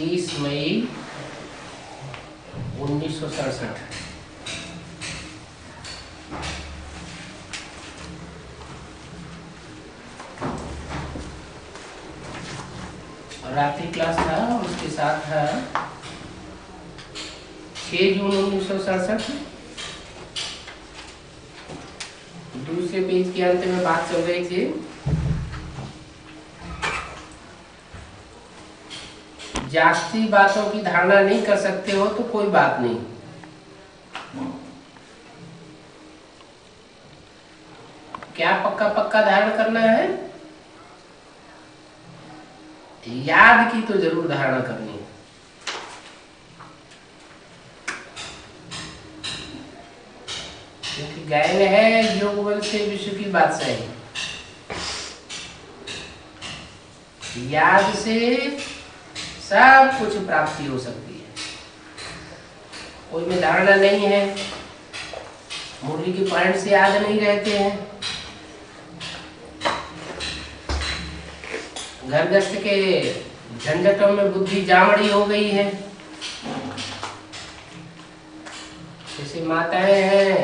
30 मई 1967। रात्रि क्लास था, उसके साथ था 6 जून 1967। दूसरे पेज के अंत में बात चल रही थी जास्ती बातों की धारणा नहीं कर सकते हो तो कोई बात नहीं। क्या पक्का पक्का धारण करना है? याद की तो जरूर धारणा करनी है। क्योंकि गायन है योग बल से विश्व की बादशाही। याद से सब कुछ प्राप्ति हो सकती है। कोई में धारणा नहीं है, मुरली के पॉइंट से याद नहीं रहते हैं, घर गृहस्थ के झंझटों में बुद्धि जामड़ी हो गई है। जैसे माताएं हैं,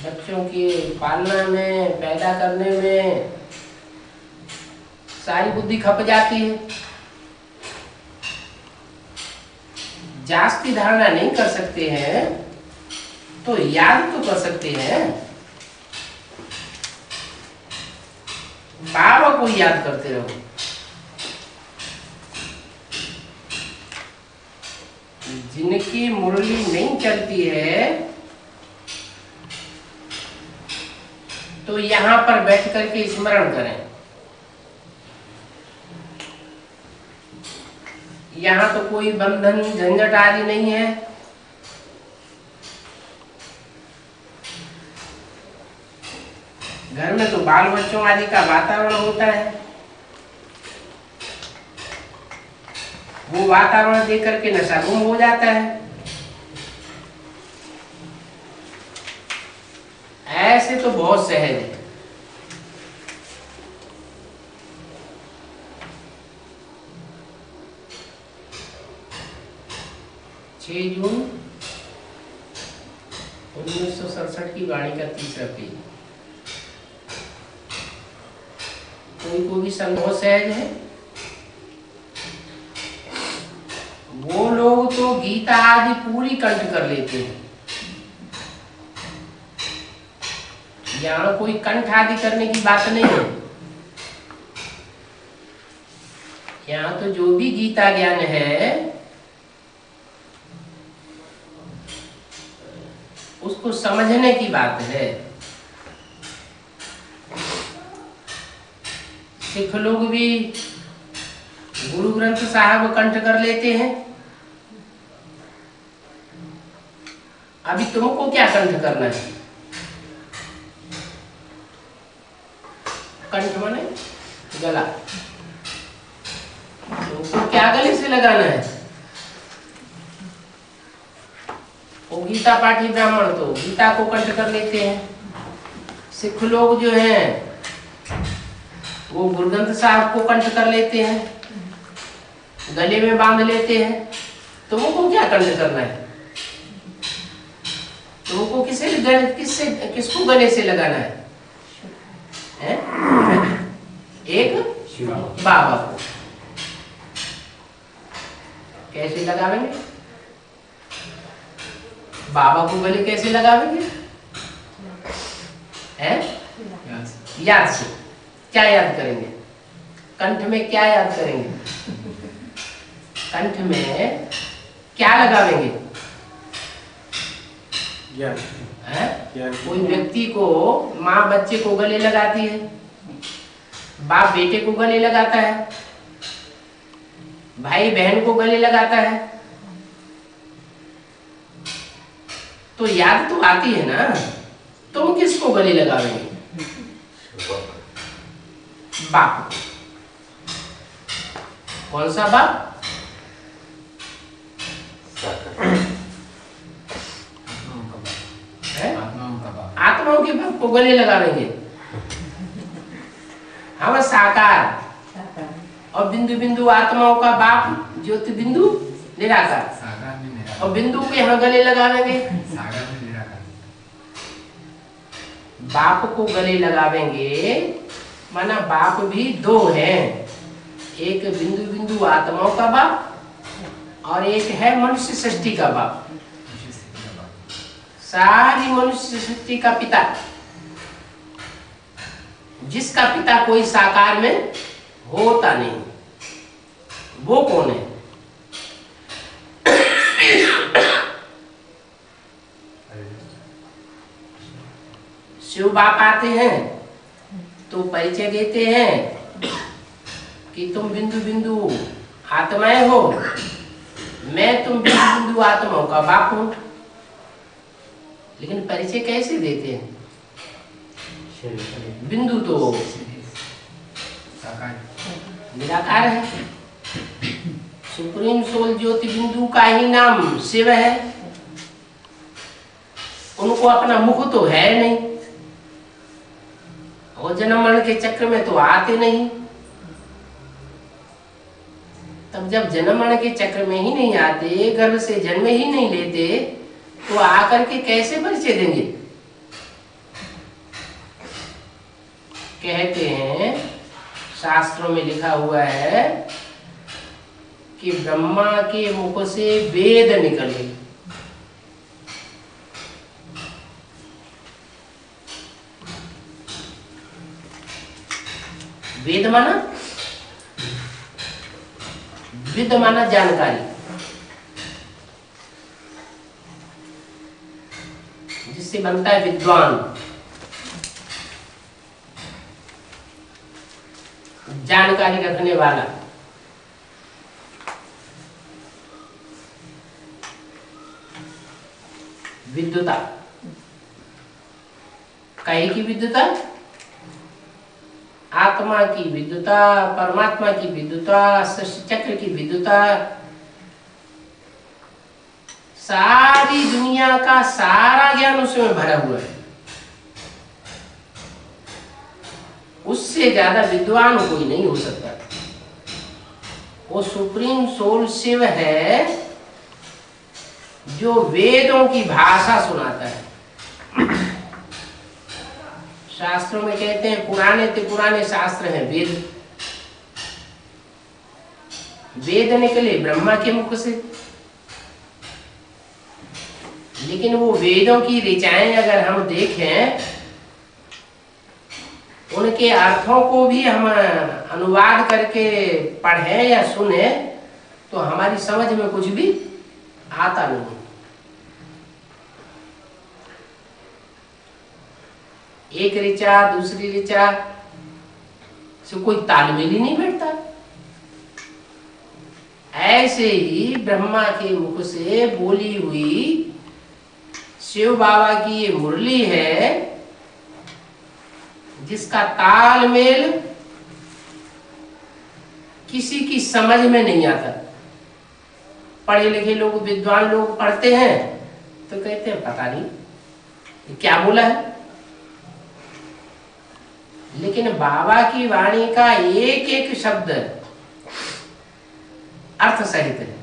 बच्चों की पालना में, पैदा करने में सारी बुद्धि खप जाती है। जास्ती धारणा नहीं कर सकते हैं तो याद तो कर सकते हैं। बाबा को याद करते रहो। जिनकी मुरली नहीं चलती है तो यहां पर बैठ करके स्मरण करें। यहां तो कोई बंधन झंझट आदि नहीं है। घर में तो बाल बच्चों आदि का वातावरण होता है। वो वातावरण देख करके नशा गुम हो जाता है। ऐसे तो बहुत सहज है। जून 1967 की वाणी का तीसरा पेज। कोई को भी संभव सहज है। वो लोग तो गीता आदि पूरी कंठ कर लेते हैं। यहाँ कोई कंठ आदि करने की बात नहीं है। यहाँ तो जो भी गीता ज्ञान है उसको समझने की बात है। सिख लोग भी गुरु ग्रंथ साहब कंठ कर लेते हैं। अभी तुमको क्या कंठ करना है? कंठ माने गला। तुमको क्या गले से लगाना है? वो गीता पाठी ब्राह्मण तो गीता को कंठ कर लेते हैं। सिख लोग जो हैं वो गुरु ग्रंथ साहब को कंठ कर लेते हैं, गले में बांध लेते हैं। तुमको क्या कंठ करना है? तुमको किसको गले से लगाना है? एक बाबा को। कैसे लगावेंगे? बाबा को गले कैसे लगावेंगे? याद से। क्या याद करेंगे? कंठ में क्या याद करेंगे? कंठ में क्या लगावेंगे? कोई व्यक्ति को माँ बच्चे को गले लगाती है, बाप बेटे को गले लगाता है, भाई बहन को गले लगाता है। तो याद तो आती है ना। तुम किसको गले लगावेंगे? बाप। कौन सा बाप? आत्माओं के बाप को गले लगावेंगे। हम साकार और बिंदु बिंदु आत्माओं का बाप ज्योति बिंदु निराकार, सागर में निराकार, और बिंदु के यहाँ गले लगावेंगे, सागर में निराकार। बाप को गले लगावेंगे माना बाप भी दो हैं, एक बिंदु बिंदु आत्माओं का बाप और एक है मनुष्य सृष्टि का बाप, सारी मनुष्य सृष्टि का पिता, जिसका पिता कोई साकार में होता नहीं, वो कौन है? शिव बाप आते हैं तो परिचय देते हैं कि तुम बिंदु बिंदु आत्माएं हो, मैं तुम बिंदु बिंदु आत्माओं का बाप हूं। लेकिन परिचय कैसे देते हैं? बिंदु तो निराकार है, सुप्रीम सोल ज्योति बिंदु का ही नाम शिव है, उनको अपना मुख तो है नहीं, और जन्म मरण के चक्र में तो आते नहीं। तब जब जन्म मरण के चक्र में ही नहीं आते, गर्भ से जन्म ही नहीं लेते, तो आकर के कैसे परिचय देंगे? कहते हैं, शास्त्रों में लिखा हुआ है कि ब्रह्मा के मुख से वेद निकले, वेद माना विद माना जानकारी, जिससे बनता है विद्वान, जानकारी रखने वाला। विद्वता, काहे की विद्वता? आत्मा की विद्वता, परमात्मा की विद्वता, सृष्टि चक्र की विद्वता, सारी दुनिया का सारा ज्ञान उसमें भरा हुआ है। उससे ज्यादा विद्वान कोई नहीं हो सकता। वो सुप्रीम सोल शिव है जो वेदों की भाषा सुनाता है। शास्त्रों में कहते हैं पुराने ते पुराने शास्त्र हैं वेद, वेद निकले ब्रह्मा के मुख से। लेकिन वो वेदों की ऋचाएं अगर हम देखें, उनके अर्थों को भी हम अनुवाद करके पढ़ें या सुने, तो हमारी समझ में कुछ भी आता नहीं। एक ऋचा दूसरी ऋचा से कोई तालमेल ही नहीं बैठता। ऐसे ही ब्रह्मा के मुख से बोली हुई शिव बाबा की ये मुरली है, जिसका तालमेल किसी की समझ में नहीं आता। पढ़े लिखे लोग, विद्वान लोग पढ़ते हैं तो कहते हैं पता नहीं ये क्या बोला है, लेकिन बाबा की वाणी का एक एक शब्द अर्थ सहित है।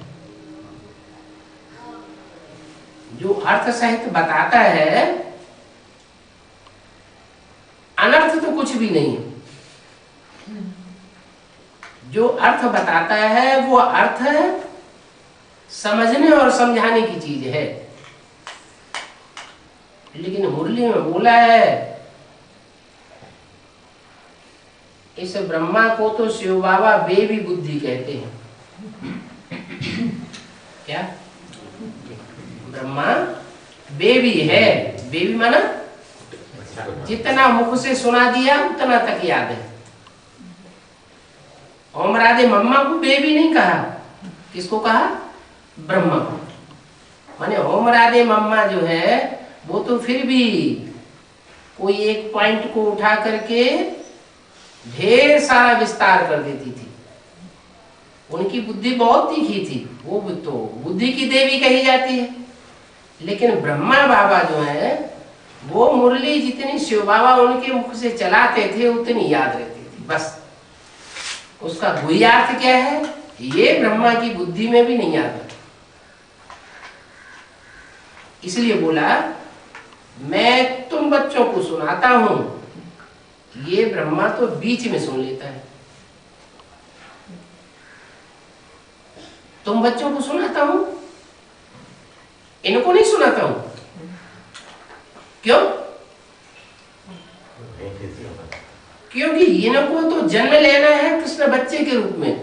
जो अर्थ सहित बताता है, अनर्थ तो कुछ भी नहीं है। जो अर्थ बताता है वो अर्थ समझने और समझाने की चीज है। लेकिन मुरली में बोला है, इस ब्रह्मा को तो शिव बाबा बेबी बुद्धि कहते हैं। क्या? ब्रह्मा बेबी है। बेबी माना जितना मुख से सुना दिया उतना तक याद है। ओम राधे मम्मा को बेबी नहीं कहा, किसको कहा? ब्रह्मा को। माने ओम राधे मम्मा जो है वो तो फिर भी कोई एक पॉइंट को उठा करके ढेर सारा विस्तार कर देती थी। उनकी बुद्धि बहुत तीखी थी, वो तो बुद्धि की देवी कही जाती है। लेकिन ब्रह्मा बाबा जो है वो मुरली जितनी शिव बाबा उनके मुख से चलाते थे उतनी याद रहती थी बस। उसका गुह्यार्थ क्या है ये ब्रह्मा की बुद्धि में भी नहीं आता। इसलिए बोला मैं तुम बच्चों को सुनाता हूं, ये ब्रह्मा तो बीच में सुन लेता है। तुम बच्चों को सुनाता हूं, इनको नहीं सुनाता हूं। क्यों? क्योंकि इनको तो जन्म लेना है कृष्ण बच्चे के रूप में।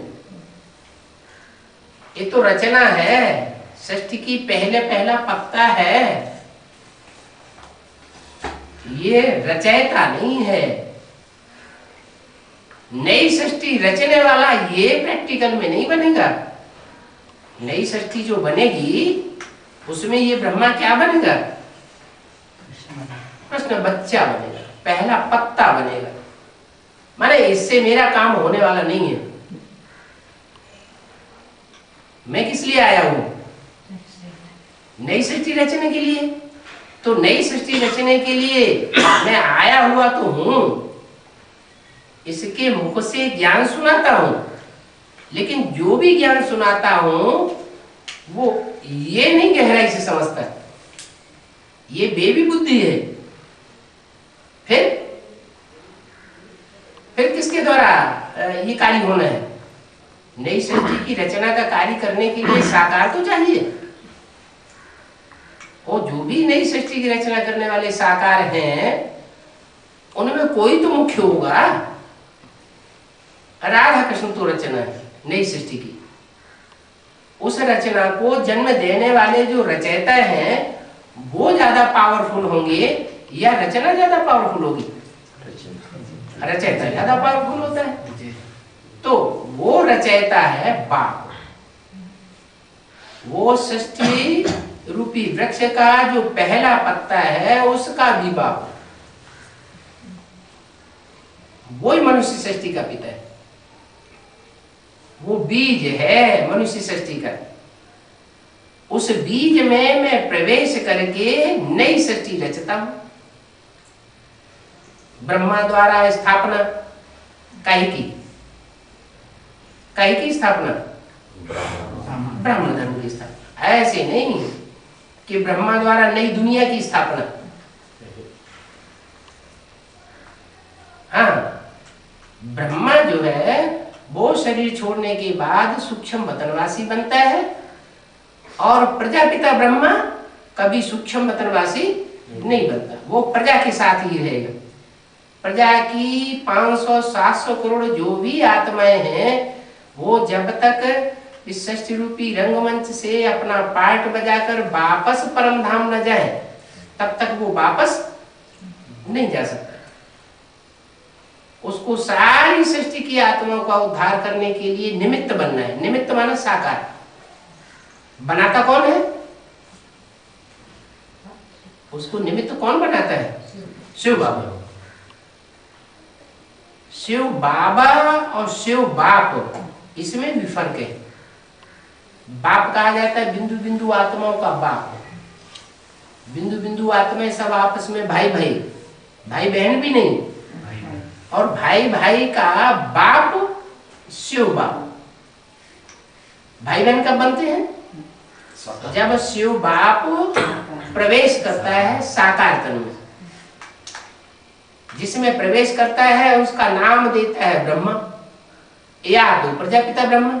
ये तो रचना है, सृष्टि की पहला पत्ता है, ये रचयिता नहीं है। नई सृष्टि रचने वाला ये प्रैक्टिकल में नहीं बनेगा। नई सृष्टि जो बनेगी उसमें ये ब्रह्मा क्या बनेगा? कृष्ण बच्चा बनेगा, पहला पत्ता बनेगा। माने इससे मेरा काम होने वाला नहीं है। मैं किस लिए आया हूं? नई सृष्टि रचने के लिए। तो नई सृष्टि रचने के लिए मैं आया हुआ तो हूं, इसके मुख से ज्ञान सुनाता हूं, लेकिन जो भी ज्ञान सुनाता हूं वो ये नहीं गहराई से समझता, ये बेबी बुद्धि है। फिर किसके द्वारा ये कार्य होना है? नई सृष्टि की रचना का कार्य करने के लिए साकार तो चाहिए, और जो भी नई सृष्टि की रचना करने वाले साकार हैं उनमें कोई तो मुख्य होगा। राधा कृष्ण तो रचना है नई सृष्टि की। उस रचना को जन्म देने वाले जो रचयिता हैं वो ज्यादा पावरफुल होंगे या रचना ज्यादा पावरफुल होगी? रचयिता ज्यादा पावरफुल होता है। तो वो रचयिता है बाप, वो सृष्टि रूपी वृक्ष का जो पहला पत्ता है उसका भी बाप, वही मनुष्य सृष्टि का पिता है। वो बीज है मनुष्य सृष्टि का। उस बीज में मैं प्रवेश करके नई सृष्टि रचता हूं। ब्रह्मा द्वारा स्थापना काहे की स्थापना? ब्राह्मण धर्म की स्थापना। ऐसे नहीं कि ब्रह्मा द्वारा नई दुनिया की स्थापना। हाँ, ब्रह्मा जो है वो शरीर छोड़ने के बाद सूक्ष्म वतनवासी बनता है, और प्रजापिता ब्रह्मा कभी सूक्ष्म वतनवासी नहीं बनता, वो प्रजा के साथ ही रहेगा। प्रजा की 500-700 करोड़ जो भी आत्माएं हैं वो जब तक इस सृष्टि रूपी रंगमंच से अपना पार्ट बजाकर वापस परम धाम न जाए तब तक वो वापस नहीं जा सकता। उसको सारी सृष्टि की आत्माओं का उद्धार करने के लिए निमित्त बनना है। निमित्त माना साकार। बनाता कौन है? उसको निमित्त कौन बनाता है? शिव बाबा। शिव बाबा और शिव बाप, इसमें भी फर्क है। बाप कहा जाता है बिंदु बिंदु आत्माओं का बाप। बिंदु बिंदु आत्माएं सब आपस में भाई बहन भी नहीं, और भाई भाई का बाप शिव बाप। भाई बहन कब बनते हैं? जब शिव बाप प्रवेश करता है साकार तन में। जिसमें प्रवेश करता है उसका नाम देता है ब्रह्मा या तो प्रजापिता ब्रह्मा।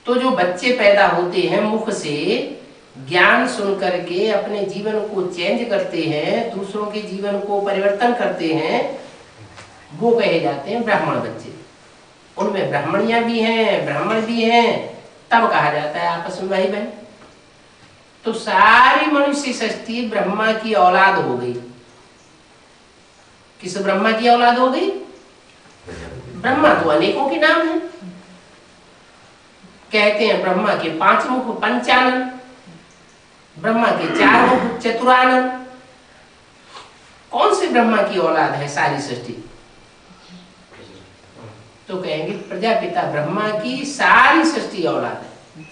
तो जो बच्चे पैदा होते हैं मुख से ज्ञान सुन करके अपने जीवन को चेंज करते हैं, दूसरों के जीवन को परिवर्तन करते हैं, वो कहे जाते हैं ब्राह्मण बच्चे। उनमें ब्राह्मणियां भी हैं, ब्राह्मण भी हैं, तब कहा जाता है आपस में भाई बहन। तो सारी मनुष्य सृष्टि ब्रह्मा की औलाद हो गई। किस ब्रह्मा की औलाद हो गई? ब्रह्मा तो अनेकों के नाम है। कहते हैं ब्रह्मा के 5 मुख पंचानन, ब्रह्मा के 4 मुख चतुरानन। कौन से ब्रह्मा की औलाद है सारी सृष्टि? तो कहेंगे प्रजापिता ब्रह्मा की सारी सृष्टि औलाद है।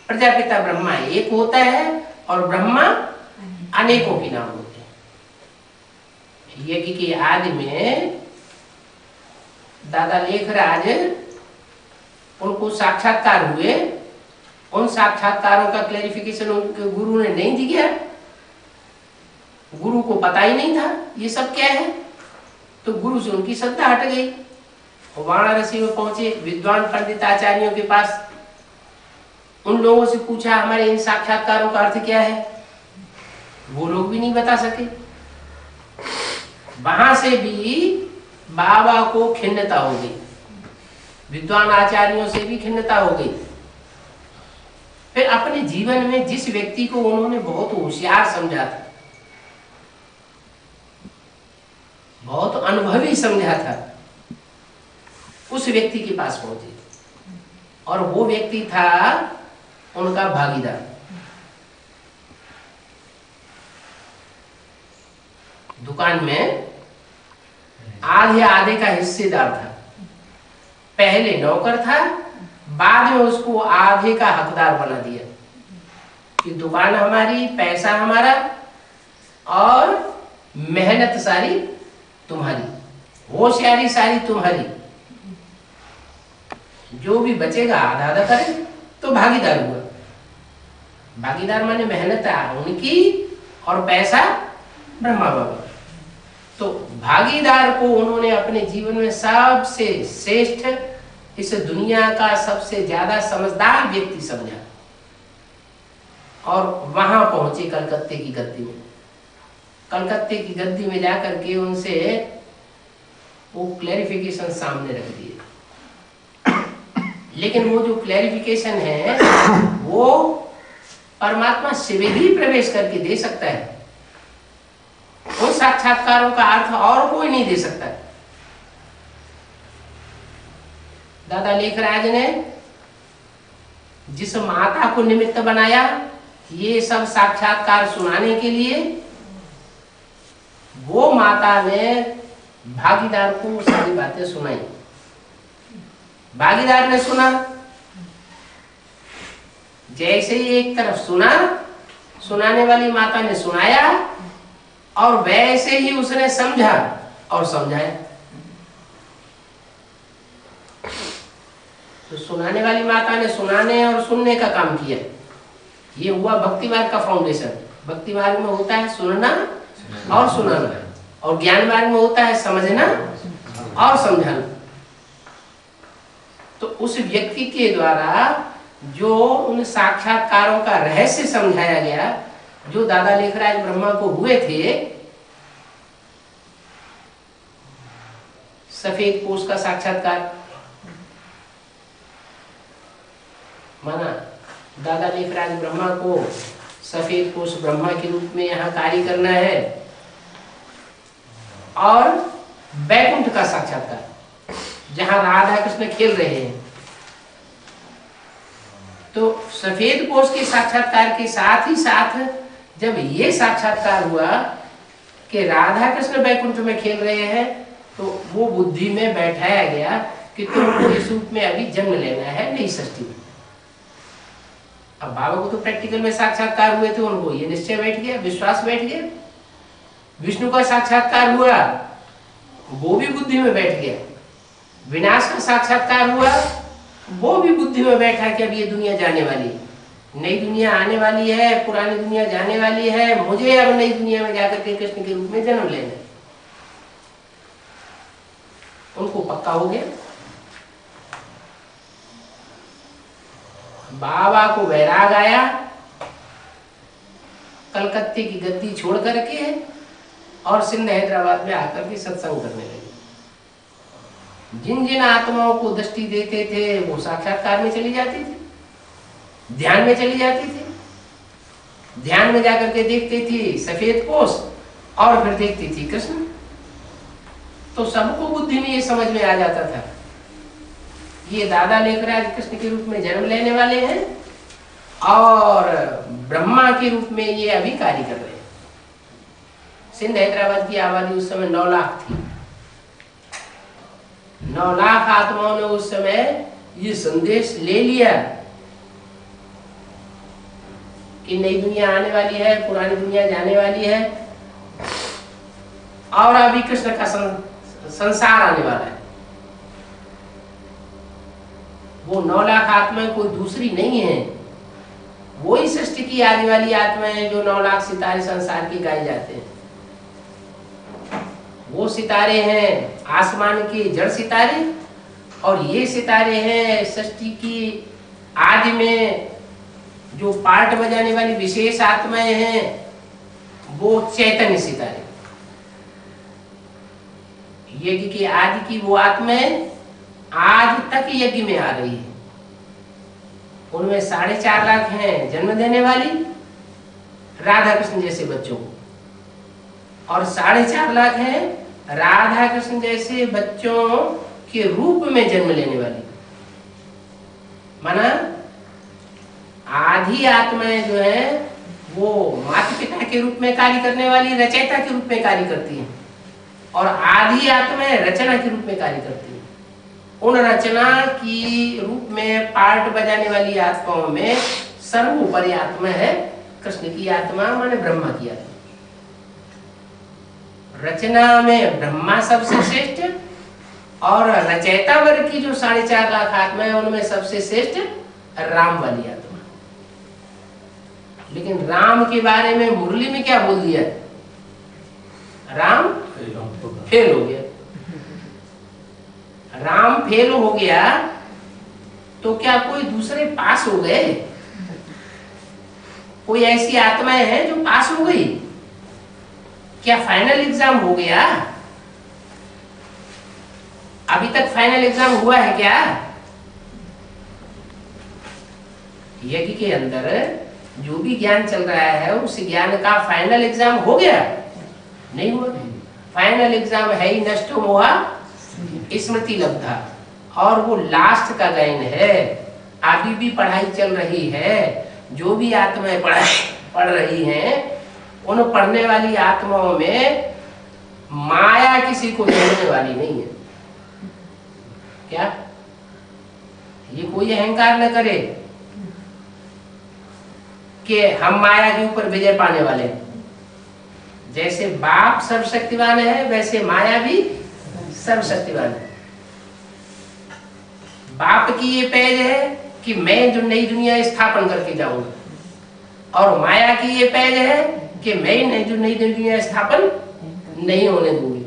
प्रजापिता ब्रह्मा एक होता है और ब्रह्मा अनेकों के नाम होते हैं। यज्ञ के आदि में दादा लेखराज उनको साक्षात्कार हुए, उन साक्षात्कारों का क्लैरिफिकेशन उनके गुरु ने नहीं दिया, गुरु को पता ही नहीं था ये सब क्या है, तो गुरु से उनकी श्रद्धा हट गई। वाराणसी में पहुंचे विद्वान पंडित आचार्यों के पास, उन लोगों से पूछा हमारे इन साक्षात्कारों का अर्थ क्या है, वो लोग भी नहीं बता सके। वहां से भी बाबा को खिन्नता हो गई, विद्वान आचार्यों से भी खिन्नता हो गई। फिर अपने जीवन में जिस व्यक्ति को उन्होंने बहुत होशियार समझा था, बहुत अनुभवी समझा था, उस व्यक्ति के पास पहुंचे और वो व्यक्ति था उनका भागीदार। दुकान में आधे का हिस्सेदार था, पहले नौकर था, बाद में उसको आधे का हकदार बना दिया कि दुकान हमारी, पैसा हमारा और मेहनत सारी तुम्हारी, होशियारी सारी तुम्हारी, जो भी बचेगा आधा आधा करे, तो भागीदार हुआ। भागीदार माने मेहनत उनकी और पैसा ब्रह्मा बाबा। तो भागीदार को उन्होंने अपने जीवन में सबसे श्रेष्ठ, इस दुनिया का सबसे ज्यादा समझदार व्यक्ति समझा और वहां पहुंचे कलकत्ते की गद्दी में। कलकत्ते की गद्दी में जाकर के उनसे वो क्लैरिफिकेशन सामने रख दिए, लेकिन वो जो क्लैरिफिकेशन है वो परमात्मा शिव ही प्रवेश करके दे सकता है, उन साक्षात्कारों का अर्थ और कोई नहीं दे सकता। दादा लेखराज ने जिस माता को निमित्त बनाया ये सब साक्षात्कार सुनाने के लिए, वो माता ने भागीदार को सारी बातें सुनाई। भागीदार ने सुना, जैसे ही एक तरफ सुना, सुनाने वाली माता ने सुनाया और वैसे ही उसने समझा और समझाया। तो सुनाने वाली माता ने सुनाने और सुनने का काम किया। ये हुआ भक्ति मार्ग का फाउंडेशन। भक्ति मार्ग में होता है सुनना और सुनाना, और ज्ञान मार्ग में होता है समझना और समझाना। तो उस व्यक्ति के द्वारा जो उन साक्षात्कारों का रहस्य समझाया गया, जो दादा लेखराज ब्रह्मा को हुए थे, सफेद पोष का साक्षात्कार माना, दादा लेखराज ब्रह्मा को सफेद पोष ब्रह्मा के रूप में यहाँ कार्य करना है, और बैकुंठ का साक्षात्कार जहां राधा कृष्ण खेल रहे हैं। तो सफेद पोष के साक्षात्कार के साथ ही साथ जब ये साक्षात्कार हुआ कि राधा कृष्ण बैकुंठ में खेल रहे हैं, तो वो बुद्धि में बैठाया गया कि तुमको इस रूप में अभी जन्म लेना है नई सृष्टि में। अब बाबा को तो प्रैक्टिकल में साक्षात्कार हुए थे, उनको ये निश्चय बैठ गया, विश्वास बैठ गया। विष्णु का साक्षात्कार हुआ, वो भी बुद्धि में बैठ गया। विनाश का साक्षात्कार हुआ, वो भी बुद्धि में बैठा कि अब ये दुनिया जाने वाली है, नई दुनिया आने वाली है, पुरानी दुनिया जाने वाली है, मुझे अब नई दुनिया में जाकर के कृष्ण के रूप में जन्म लेना है। उनको पक्का हो गया। बाबा को वैराग आया, कलकत्ते की गद्दी छोड़ करके और सिंध हैदराबाद में आकर के सत्संग करने लगे। जिन जिन आत्माओं को दृष्टि देते थे वो साक्षात्कार में चली जाती थी, ध्यान में चली जाती थी। ध्यान में जाकर के देखती थी सफेद पोष और फिर देखती थी कृष्ण। तो सबको बुद्धि में ये समझ में आ जाता था, ये दादा लेखराज कृष्ण के रूप में जन्म लेने वाले हैं और ब्रह्मा के रूप में ये अभी कार्य कर रहे हैं। सिंध हैदराबाद की आबादी उस समय 9 लाख थी। 9 लाख आत्माओं ने उस समय ये संदेश ले लिया कि नई दुनिया आने वाली है, पुरानी दुनिया जाने वाली है, और अभी कृष्ण का संसार आने वाला है। वो 9 लाख आत्माएं कोई दूसरी नहीं है, वही सृष्टि की आदि वाली आत्माएं हैं जो 9 लाख सितारे संसार के गाए जाते हैं। वो सितारे हैं आसमान के जड़ सितारे, और ये सितारे हैं सृष्टि की आदि में जो पार्ट बजाने वाली विशेष आत्माएं हैं, वो चैतन्य सितारे। यज्ञ के आदि की वो आत्माएं आज तक यज्ञ में आ रही है। उनमें 4.5 लाख हैं जन्म देने वाली राधा कृष्ण जैसे बच्चों को, और 4.5 लाख हैं राधा कृष्ण जैसे बच्चों के रूप में जन्म लेने वाली। माना आधी आत्माएं जो है वो माता पिता के रूप में कार्य करने वाली रचयिता के रूप में कार्य करती हैं, और आधी आत्माएं रचना के रूप में कार्य करती हैं। उन रचना की रूप में पार्ट बजाने वाली आत्माओं में सर्वोपरि आत्मा है कृष्ण की आत्मा, माने ब्रह्मा की आत्मा। रचना में ब्रह्मा सबसे श्रेष्ठ, और रचयिता वर्ग की जो 4.5 लाख आत्मा है उनमें सबसे श्रेष्ठ राम वाली आत्मा। लेकिन राम के बारे में मुरली में क्या बोल दिया? राम फेल हो गया। राम फेल हो गया तो क्या कोई दूसरे पास हो गए? कोई ऐसी आत्माएं हैं जो पास हो गई? क्या फाइनल एग्जाम हो गया? अभी तक फाइनल एग्जाम हुआ है क्या? यज्ञ के अंदर जो भी ज्ञान चल रहा है उस ज्ञान का फाइनल एग्जाम हो गया? नहीं हुआ। फाइनल एग्जाम है ही नष्टो मोहा स्मृति लब्धा, और वो लास्ट का लाइन है। अभी भी पढ़ाई चल रही है, जो भी आत्माएं पढ़ रही हैं, उन पढ़ने वाली आत्माओं में माया किसी को जोड़ने वाली नहीं है। क्या ये कोई अहंकार न करे कि हम माया के ऊपर विजय पाने वाले हैं। जैसे बाप सर्वशक्तिवान है वैसे माया भी सर्वशक्तिवान है। बाप की ये पैज है कि मैं जो नई दुनिया स्थापन करके जाऊंगा, और माया की ये पैज है कि मैं जो नई दुनिया स्थापन नहीं होने दूंगी।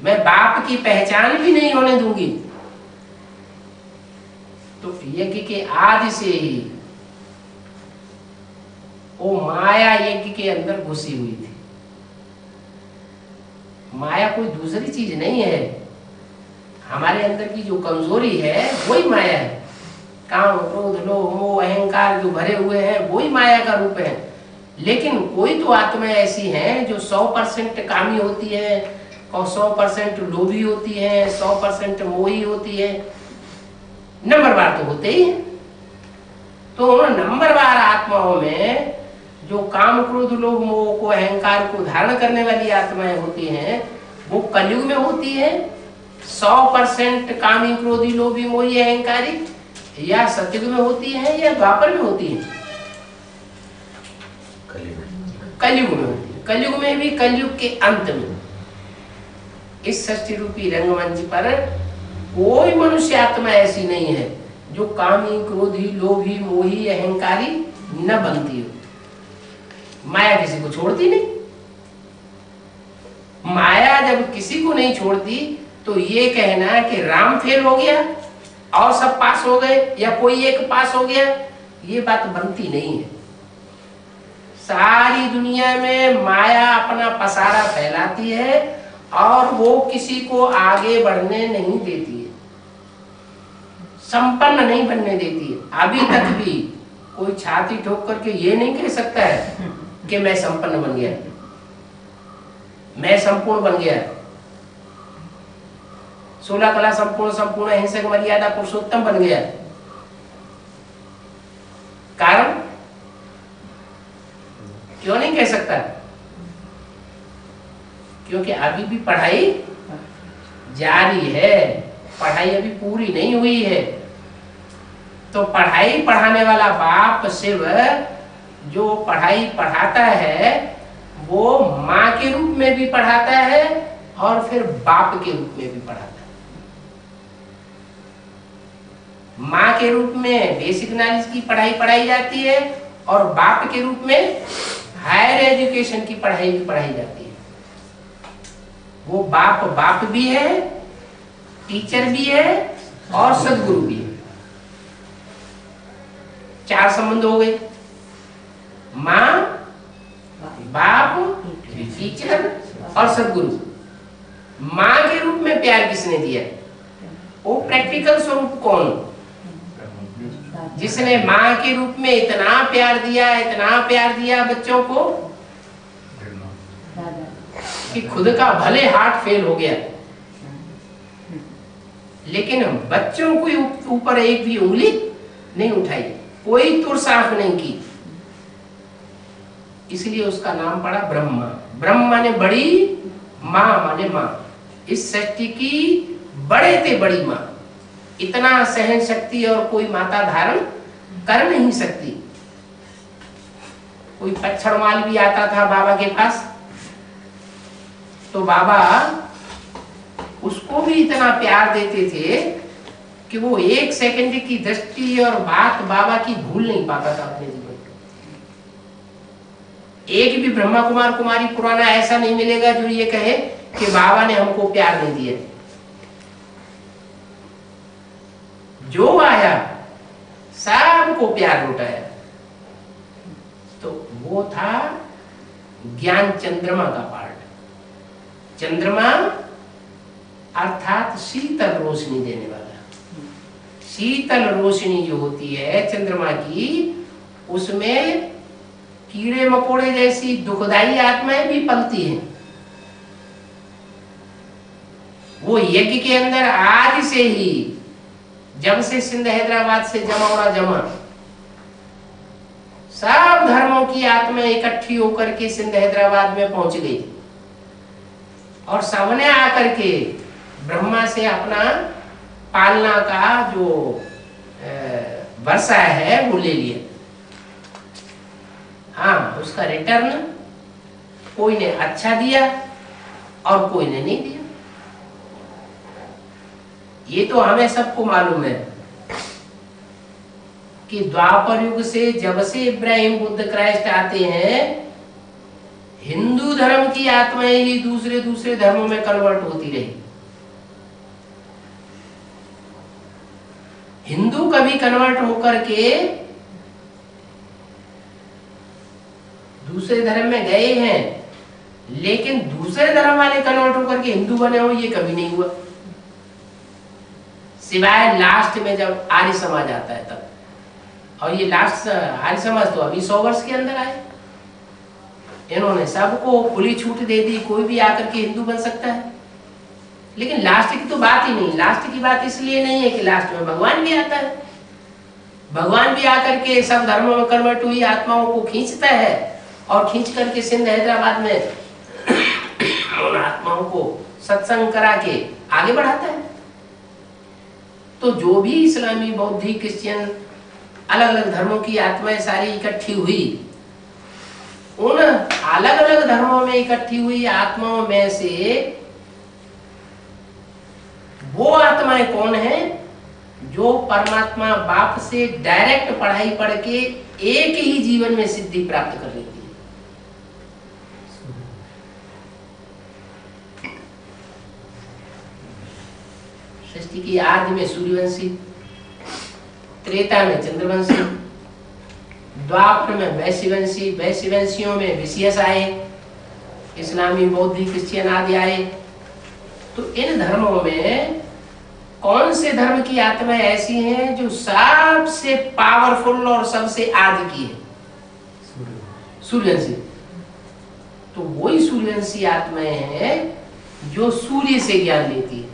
मैं बाप की पहचान भी नहीं होने दूंगी। तो यज्ञ के आदि से ही वो माया यज्ञ के अंदर घुसी हुई थी। माया कोई दूसरी चीज नहीं है। हमारे अंदर की जो कमजोरी है वही माया है। काम क्रोध लोभ मोह अहंकार जो भरे हुए हैं वही माया का रूप है। लेकिन कोई तो आत्मा ऐसी हैं जो 100% कामी होती है, और 100% लोभी होती है, 100% मोही होती है। नंबरवार तो होते ही हैं। तो उन नंबरवार आत्माओं में जो काम क्रोध लोभ मोह को अहंकार को धारण करने वाली आत्माएं होती हैं, वो कलयुग में होती है 100% कामी क्रोधी लोभी मोही अहंकारी, या सतयुग में होती है, या द्वापर में होती है? कलयुग में होती है। कलयुग में भी कलयुग के अंत में इस सृष्टि रूपी रंगमंच पर कोई मनुष्य आत्मा ऐसी नहीं है जो कामी क्रोधी लोभी मोही अहंकारी न बनती हो। माया किसी को छोड़ती नहीं। माया जब किसी को नहीं छोड़ती तो ये कहना कि राम फेल हो गया और सब पास हो गए, या कोई एक पास हो गया, ये बात बनती नहीं है। सारी दुनिया में माया अपना पसारा फैलाती है और वो किसी को आगे बढ़ने नहीं देती है, संपन्न नहीं बनने देती है। अभी तक भी कोई छाती ठोक करके ये नहीं कह सकता है कि मैं संपन्न बन गया, मैं संपूर्ण बन गया, 16 कला संपूर्ण, संपूर्ण अहिंसक मर्यादा पुरुषोत्तम बन गया। कारण क्यों नहीं कह सकता? क्योंकि अभी भी पढ़ाई जारी है, पढ़ाई अभी पूरी नहीं हुई है। तो पढ़ाई पढ़ाने वाला बाप शिव जो पढ़ाई पढ़ाता है वो माँ के रूप में भी पढ़ाता है और फिर बाप के रूप में भी पढ़ाता है। माँ के रूप में बेसिक नॉलेज की पढ़ाई पढ़ाई जाती है और बाप के रूप में हायर एजुकेशन की पढ़ाई जाती है। वो बाप भी है, टीचर भी है और सदगुरु भी है। 4 संबंध हो गए, माँ, बाप, टीचर और सदगुरु। माँ के रूप में प्यार किसने दिया? वो प्रैक्टिकल स्वरूप कौन? जिसने माँ के रूप में इतना प्यार दिया बच्चों को कि खुद का भले हार्ट फेल हो गया, लेकिन बच्चों के ऊपर एक भी उंगली नहीं उठाई, कोई तुर साफ नहीं की। इसलिए उसका नाम पड़ा ब्रह्मा। ब्रह्म माने बड़ी, माँ माने माँ। इस सृष्टि की बड़े ते बड़ी माँ। इतना सहन शक्ति और कोई माता धारण कर नहीं सकती। कोई पच्छड़ माल भी आता था बाबा के पास, तो बाबा उसको भी इतना प्यार देते थे कि वो 1 सेकंड की दृष्टि और बात बाबा की भूल नहीं पाता था अपने जीवन में। एक भी ब्रह्मा कुमार कुमारी पुराना ऐसा नहीं मिलेगा जो ये कहे कि बाबा ने हमको प्यार नहीं दिया। जो आया सबको प्यार लुटाया। तो वो था ज्ञान चंद्रमा का पार्ट। चंद्रमा अर्थात शीतल रोशनी देने वाला। शीतल रोशनी जो होती है चंद्रमा की, उसमें कीड़े मकोड़े जैसी दुखदाई आत्माएं भी पलती हैं। वो यज्ञ के अंदर आज से ही, जब से सिंध हैदराबाद से जमा सब धर्मों की आत्माएं इकट्ठी होकर के सिंध हैदराबाद में पहुंच गई और सबने आकर के ब्रह्मा से अपना पालना का जो वर्षा है वो ले लिया। हाँ, उसका रिटर्न कोई ने अच्छा दिया और कोई ने नहीं दिया। ये तो हमें सबको मालूम है कि द्वापर युग से जब से इब्राहिम बुद्ध क्राइस्ट आते हैं, हिंदू धर्म की आत्माएं ही दूसरे धर्मों में कन्वर्ट होती रही। हिंदू कभी कन्वर्ट होकर के दूसरे धर्म में गए हैं, लेकिन दूसरे धर्म वाले कन्वर्ट होकर के हिंदू बने हो ये कभी नहीं हुआ, सिवाय लास्ट में जब आर्य समाज आता है तब। और ये लास्ट आर्य समाज तो अभी 100 वर्ष के अंदर आए। इन्होंने सबको खुली छूट दे दी, कोई भी आकर के हिंदू बन सकता है। लेकिन लास्ट की तो बात ही नहीं। लास्ट की बात इसलिए नहीं है कि लास्ट में भगवान भी आता है। भगवान भी आकर के सब धर्मों में कन्वर्ट हुई आत्माओं को खींचता है और खींच करके सिंध हैदराबाद में उन आत्माओं को सत्संग करा के आगे बढ़ाता है। तो जो भी इस्लामी, बौद्धी, क्रिश्चियन, अलग अलग धर्मों की आत्माएं सारी इकट्ठी हुई, उन अलग अलग धर्मों में इकट्ठी हुई आत्माओं में से वो आत्माएं कौन है जो परमात्मा बाप से डायरेक्ट पढ़ाई पढ़ के एक ही जीवन में सिद्धि प्राप्त कर लेती है। सृष्टि की आदि में सूर्यवंशी, त्रेता में चंद्रवंशी, द्वापर में वैश्यवंशी, वैश्यवंशियों में विशेष आए, इस्लामी, बौद्धी, क्रिश्चियन आदि आए। तो इन धर्मों में कौन से धर्म की आत्माएं ऐसी हैं जो सबसे पावरफुल और सबसे आदि की है? सूर्यवंशी। तो वही सूर्यवंशी आत्माएं हैं जो सूर्य से ज्ञान लेती है।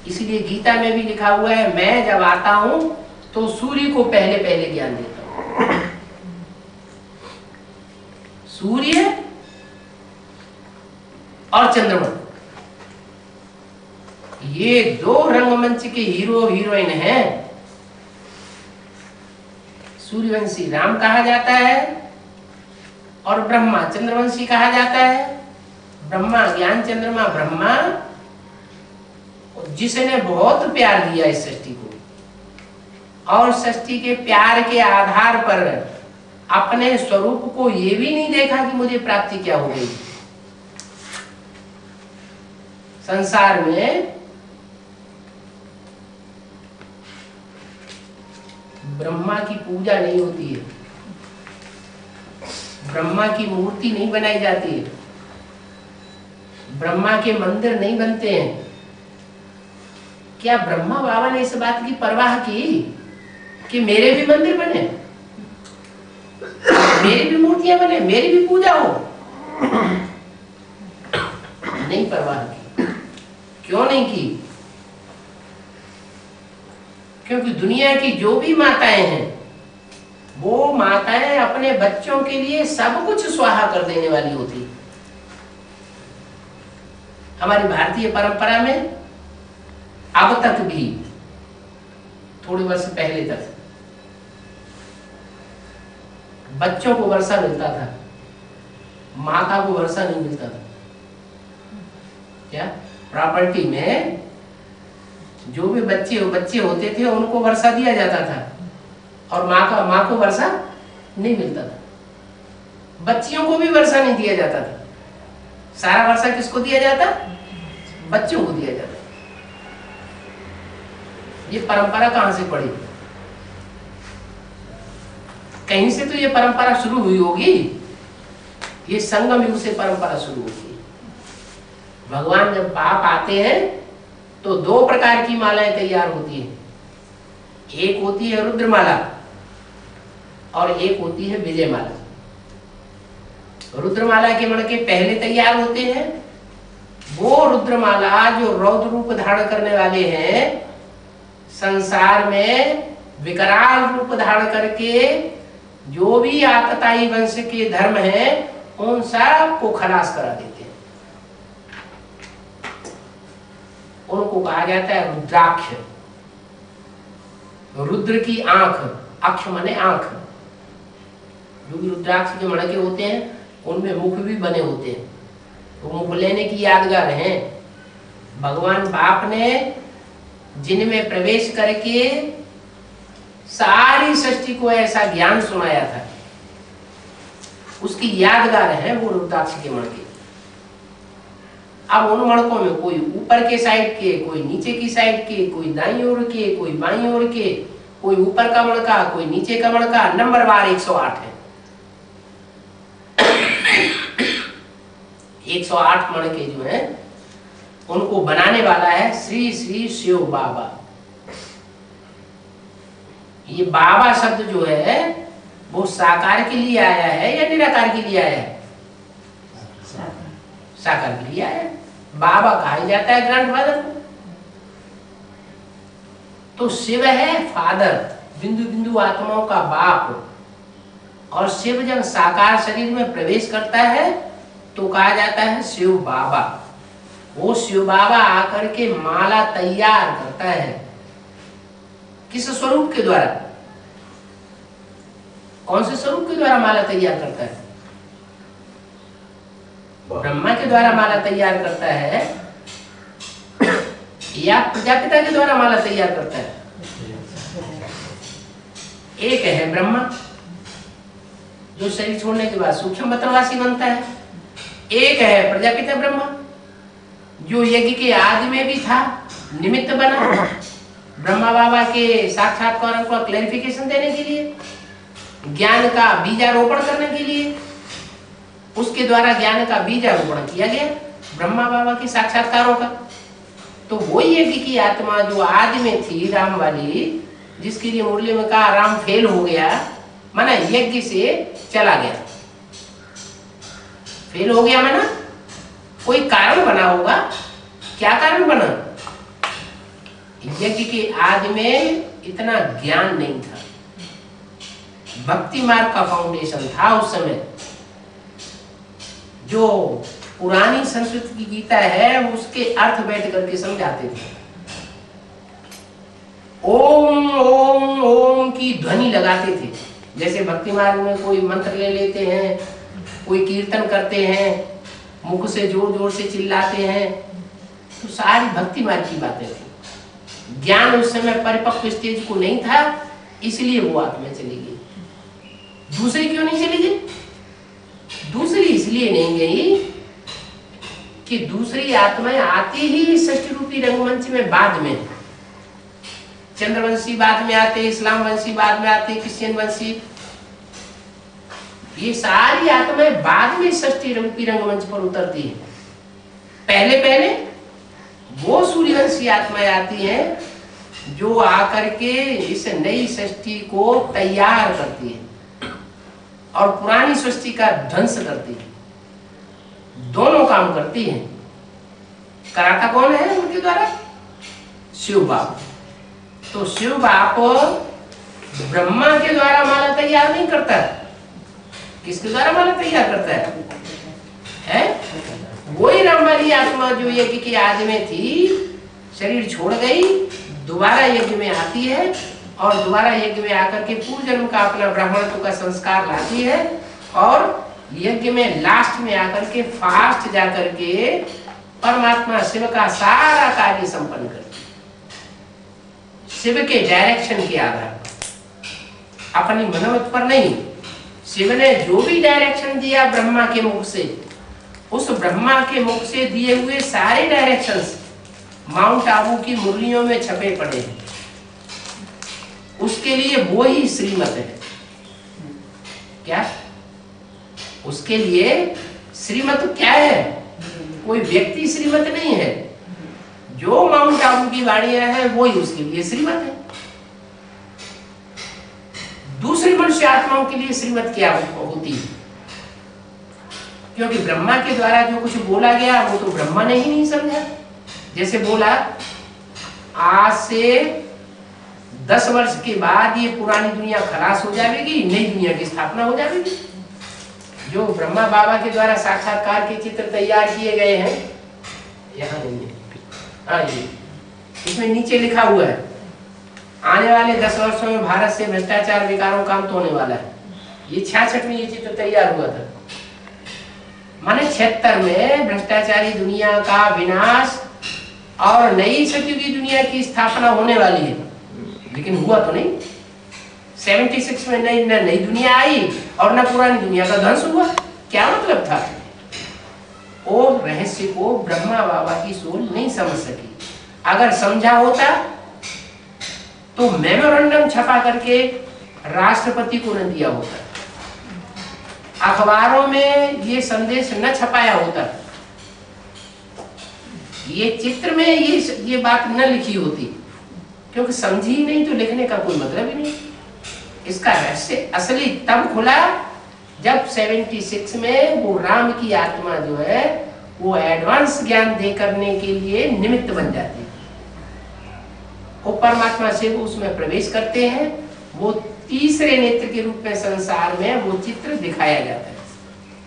इसलिए गीता में भी लिखा हुआ है, मैं जब आता हूं तो सूर्य को पहले ज्ञान देता हूं। सूर्य और चंद्रमा, ये 2 रंगमंच के हीरो हीरोइन हैं। सूर्यवंशी राम कहा जाता है और ब्रह्मा चंद्रवंशी कहा जाता है। ब्रह्मा ज्ञान चंद्रमा ब्रह्मा, जिसने बहुत प्यार दिया इस सृष्टि को, और षष्ठी के प्यार के आधार पर अपने स्वरूप को ये भी नहीं देखा कि मुझे प्राप्ति क्या हो गई। संसार में ब्रह्मा की पूजा नहीं होती है, ब्रह्मा की मूर्ति नहीं बनाई जाती है, ब्रह्मा के मंदिर नहीं बनते हैं। क्या ब्रह्मा बाबा ने इस बात की परवाह की कि मेरे भी मंदिर बने, मेरी भी मूर्तियां बने, मेरी भी पूजा हो? नहीं परवाह की। क्यों नहीं की? क्योंकि दुनिया की जो भी माताएं हैं वो माताएं अपने बच्चों के लिए सब कुछ स्वाहा कर देने वाली होती है। हमारी भारतीय परंपरा में अब तक भी, थोड़े वर्ष पहले तक, बच्चों को वर्षा मिलता था, माता को वर्षा नहीं मिलता था। क्या प्रॉपर्टी में जो भी बच्चे होते थे उनको वर्षा दिया जाता था और माँ को वर्षा नहीं मिलता था। बच्चियों को भी वर्षा नहीं दिया जाता था। सारा वर्षा किसको दिया जाता? बच्चों को दिया जाता। ये परंपरा कहां से पड़ी? कहीं से तो ये परंपरा शुरू हुई होगी। ये संगम युग से परंपरा शुरू होती है। भगवान जब बाप आते हैं तो दो प्रकार की मालाएं तैयार होती है। एक होती है रुद्रमाला और एक होती है विजय माला। रुद्रमाला के मणके पहले तैयार होते हैं। वो रुद्रमाला जो रौद्र रूप धारण करने वाले हैं, संसार में विकराल रूप धारण करके जो भी आतताई वंश के धर्म हैं उन सब को खलास करा देते हैं। उनको कहा जाता है रुद्राक्ष। रुद्र की आंख, अक्ष माने आंख। जो भी रुद्राक्ष के मणके होते हैं उनमें मुख भी बने होते हैं। वो मुख लेने की यादगार हैं। भगवान बाप ने जिनमें प्रवेश करके सारी सृष्टि को ऐसा ज्ञान सुनाया था, उसकी यादगार है वो रुद्राक्ष के मणके। अब उन मणकों में कोई ऊपर के साइड के, कोई नीचे की साइड के, कोई दाईं ओर के, कोई बाईं ओर के, कोई ऊपर का मणका, कोई नीचे का मणका। नंबर वार 108 है। 108 मणके जो है उनको बनाने वाला है श्री श्री शिव बाबा। ये बाबा शब्द जो है वो साकार के लिए आया है या निराकार के लिए आया है? साकार के लिए आया है। बाबा कहा जाता है ग्रैंडफादर को। तो शिव है फादर, बिंदु बिंदु आत्माओं का बाप। और शिव जब साकार शरीर में प्रवेश करता है तो कहा जाता है शिव बाबा। वो शिव बाबा आकर के माला तैयार करता है। किस स्वरूप के द्वारा? कौन से स्वरूप के द्वारा माला तैयार करता है? ब्रह्मा के द्वारा माला तैयार करता है या प्रजापिता के द्वारा माला तैयार करता है? एक है ब्रह्मा जो शरीर छोड़ने के बाद सूक्ष्म बतनवासी बनता है। एक है प्रजापिता ब्रह्मा जो यज्ञ के आदि में भी था, निमित्त बना ब्रह्मा बाबा के साक्षात्कार को क्लैरिफिकेशन देने के लिए, ज्ञान का बीजारोपण करने के लिए। उसके द्वारा ज्ञान का बीजारोपण किया गया ब्रह्मा बाबा के साक्षात्कारों का। तो वही यज्ञ की आत्मा जो आदि में थी राम वाली, जिसके लिए मुरली में कहा राम फेल हो गया, माना यज्ञ से चला गया। फेल हो गया माना कोई कारण बना होगा। क्या कारण बना? यज्ञ के आदि में इतना ज्ञान नहीं था। भक्ति मार्ग का फाउंडेशन था उस समय। जो पुरानी संस्कृत की गीता है उसके अर्थ बैठ करके समझाते थे। ओम ओम ओम की ध्वनि लगाते थे। जैसे भक्ति मार्ग में कोई मंत्र ले लेते हैं, कोई कीर्तन करते हैं, मुख से जोर जोर से चिल्लाते हैं, तो सारी भक्ति मार्ग की बातें थी। ज्ञान उस समय परिपक्व स्टेज को नहीं था इसलिए वो आत्मा चली गई। दूसरी क्यों नहीं चली गई? दूसरी इसलिए नहीं गई कि दूसरी आत्माएं आती ही सृष्टि रूपी रंगमंच में बाद में। चंद्रवंशी बाद में आते, इस्लाम वंशी बाद में आते, क्रिश्चियन वंशी, ये सारी आत्माएं बाद में सृष्टि रूपी रंगमंच पर उतरती है। पहले पहले वो सूर्यवंशी आत्माएं आती हैं जो आकर के इस नई सृष्टि को तैयार करती है और पुरानी सृष्टि का ध्वंस करती है। दोनों काम करती है। कराता कौन है उनके द्वारा? शिव बाप। तो शिव बाप ब्रह्मा के द्वारा माला तैयार नहीं करता। किसके द्वारा माला तैयार करता है? वही राम वाली आत्मा जो यज्ञ के आदि में थी, शरीर छोड़ गई, दोबारा यज्ञ में आती है और दोबारा यज्ञ में आकर के पूर्व जन्म का अपना ब्राह्मणत्व का संस्कार लाती है और यज्ञ में लास्ट में आकर के फास्ट जाकर के परमात्मा शिव का सारा कार्य संपन्न करती है। शिव के डायरेक्शन के आधार पर, अपनी मनोमत पर नहीं। शिव ने जो भी डायरेक्शन दिया ब्रह्मा के मुख से, उस ब्रह्मा के मुख से दिए हुए सारे डायरेक्शंस माउंट आबू की मुरलियों में छपे पड़े हैं। उसके लिए वो ही श्रीमत है। क्या? उसके लिए श्रीमत क्या है? कोई व्यक्ति श्रीमत नहीं है। जो माउंट आबू की वाणियां हैं वो ही उसके लिए श्रीमत है। दूसरी मनुष्य आत्माओं के लिए श्रीमत क्या होती है? क्योंकि ब्रह्मा के द्वारा जो कुछ बोला गया वो तो ब्रह्मा ने ही नहीं समझा। जैसे बोला आज से 10 वर्ष के बाद ये पुरानी दुनिया खलास हो जाएगी, नई दुनिया की स्थापना हो जाएगी। जो ब्रह्मा बाबा के द्वारा साक्षात्कार के चित्र तैयार किए गए हैं, यहाँ नहीं है, हाँ ये इसमें नीचे लिखा हुआ है आने वाले 10 वर्षों में भारत से भ्रष्टाचार विकारों का अंत होने वाला है। ये 66 में ये चित्र तैयार हुआ था। माने 76 में भ्रष्टाचारी दुनिया का विनाश और नई सतयुगी दुनिया की स्थापना होने वाली है, लेकिन हुआ तो नहीं। 76 में नई दुनिया आई और न पुरानी दुनिया का ध्वंस हुआ। क्या मतलब था? वो रहस्य को ब्रह्मा बाबा की सोल नहीं समझ सकी। अगर समझा होता तो मेमोरेंडम छपा करके राष्ट्रपति को न दिया होता, अखबारों में ये संदेश न छपाया होता, ये चित्र में ये बात न लिखी होती, क्योंकि समझी नहीं तो लिखने का कोई मतलब ही नहीं। इसका रहस्य असली तब खुला जब 76 में वो राम की आत्मा जो है वो एडवांस ज्ञान दे करने के लिए निमित्त बन जाती है। वो परमात्मा से वो उसमें प्रवेश करते हैं। वो तीसरे नेत्र के रूप में संसार में वो चित्र दिखाया जाता है।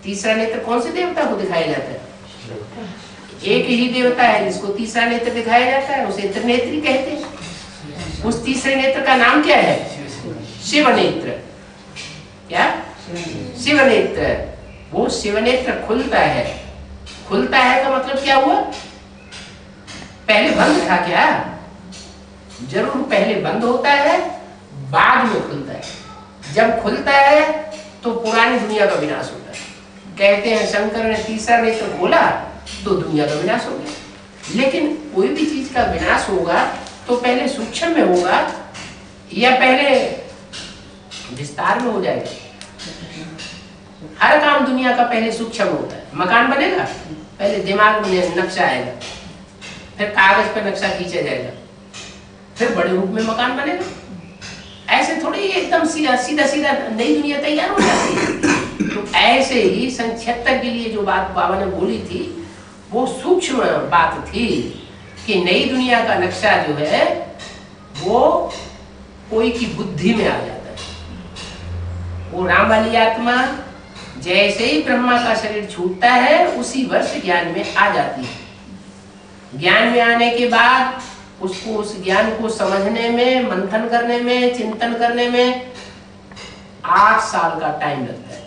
तीसरा नेत्र कौन से देवता को दिखाया जाता है? एक ही देवता है जिसको तीसरा नेत्र दिखाया जाता है, उसे त्रिनेत्री कहते हैं। उस तीसरे नेत्र का नाम क्या है? शिव नेत्र। क्या? शिव नेत्र। वो शिव नेत्र खुलता है। खुलता है का मतलब क्या हुआ? पहले बंद था क्या? जरूर पहले बंद होता है, बाद में खुलता है। जब खुलता है तो पुरानी दुनिया का विनाश होता है। कहते हैं शंकर ने तीसरा नेत्र खोला तो दुनिया का विनाश हो गया। लेकिन कोई भी चीज का विनाश होगा तो पहले सूक्ष्म में होगा या पहले विस्तार में हो जाएगा? हर काम दुनिया का पहले सूक्ष्म होता है। मकान बनेगा पहले दिमाग में नक्शा आएगा, फिर कागज पर नक्शा खींचा जाएगा, फिर बड़े रूप में मकान बनेगा। ऐसे थोड़ी एकदम सीधा सीधा नई दुनिया तैयार हो जाती है। तो ऐसे ही सन 76 के लिए जो बात बाबा ने बोली थी वो सूक्ष्म बात थी कि नई दुनिया का नक्शा जो है वो कोई की बुद्धि में आ जाता है। वो राम वाली आत्मा जैसे ही ब्रह्मा का शरीर छूटता है उसी वर्ष ज्ञान में आ जाती है। ज्ञान में आने के बाद उसको उस ज्ञान को समझने में, मंथन करने में, चिंतन करने में 8 साल का टाइम लगता है।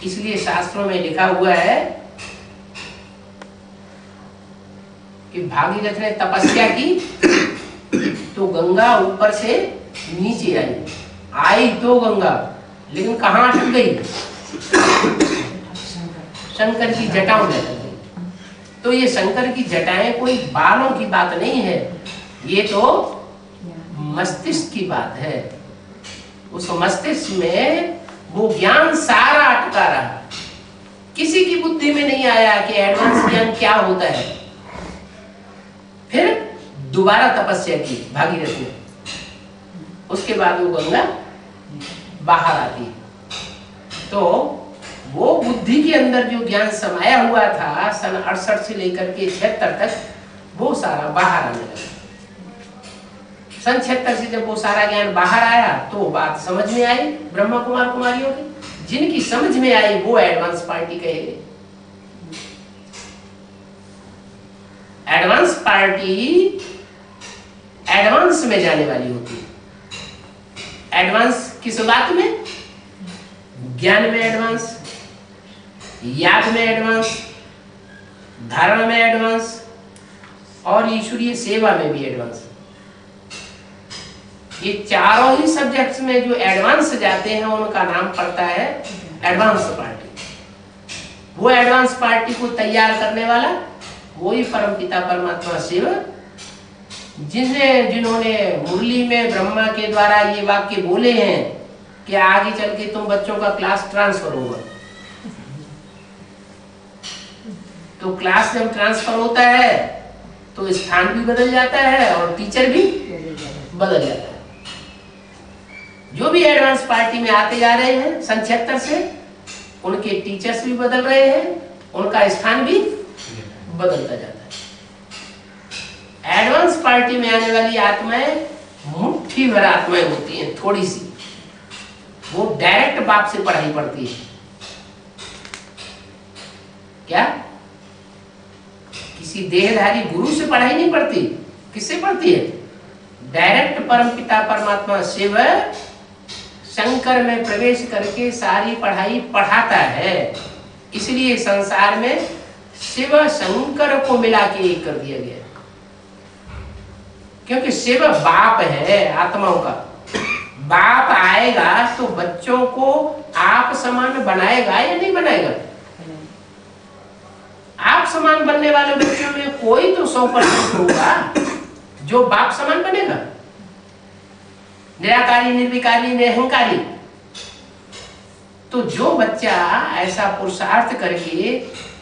इसलिए शास्त्रों में लिखा हुआ है कि भागीरथ ने तपस्या की तो गंगा ऊपर से नीचे आई तो गंगा, लेकिन कहाँ अटक गई? शंकर की जटाओं में अटक गई। तो ये शंकर की जटाएं कोई बालों की बात नहीं है, ये तो मस्तिष्क की बात है। उस मस्तिष्क में वो ज्ञान सारा अटका रहा, किसी की बुद्धि में नहीं आया कि एडवांस ज्ञान क्या होता है। फिर दोबारा तपस्या की भागीरथ ने, उसके बाद वो गंगा बाहर आती। तो वो बुद्धि के अंदर जो ज्ञान समाया हुआ था सन 68 से लेकर के 76 तक, वो सारा बाहर आने लगा। सन 76 से जब वो सारा ज्ञान बाहर आया तो बात समझ में आई ब्रह्मा कुमार कुमारियों की। जिनकी समझ में आई वो एडवांस पार्टी कहे। एडवांस पार्टी एडवांस में जाने वाली होती है। एडवांस किस बात में? ज्ञान में एडवांस, याद में एडवांस, धारणा में एडवांस और ईश्वरीय सेवा में भी एडवांस। ये चारों ही सब्जेक्ट्स में जो एडवांस जाते हैं उनका नाम पड़ता है एडवांस पार्टी। वो एडवांस पार्टी को तैयार करने वाला वही परमपिता परमात्मा शिव, जिन्होंने मुरली में ब्रह्मा के द्वारा ये वाक्य बोले हैं कि आगे चल के तुम बच्चों का क्लास ट्रांसफर होगा। तो क्लास जब ट्रांसफर होता है तो स्थान भी बदल जाता है और टीचर भी बदल जाता है। जो भी एडवांस पार्टी में आते जा रहे हैं सन 76 से, उनके टीचर्स भी बदल रहे हैं, उनका स्थान भी बदलता जाता है। एडवांस पार्टी में आने वाली आत्माएं मुट्ठी भर आत्माएं होती हैं, थोड़ी सी। वो डायरेक्ट बाप से पढ़ाई पढ़ती है। क्या? किसी देहधारी गुरु से पढ़ाई नहीं पढ़ती। किससे पढ़ती है? डायरेक्ट परमपिता परमात्मा शिव शंकर में प्रवेश करके सारी पढ़ाई पढ़ाता है। इसलिए संसार में शिव शंकर को मिला के एक कर दिया गया, क्योंकि शिव बाप है आत्माओं का। बाप आएगा तो बच्चों को आप समान बनाएगा या नहीं बनाएगा? आप समान बनने वाले बच्चों में कोई तो 100% होगा जो बाप समान बनेगा। निराकारी, निर्विकारी, निरहंकारी। तो जो बच्चा ऐसा पुरुषार्थ करके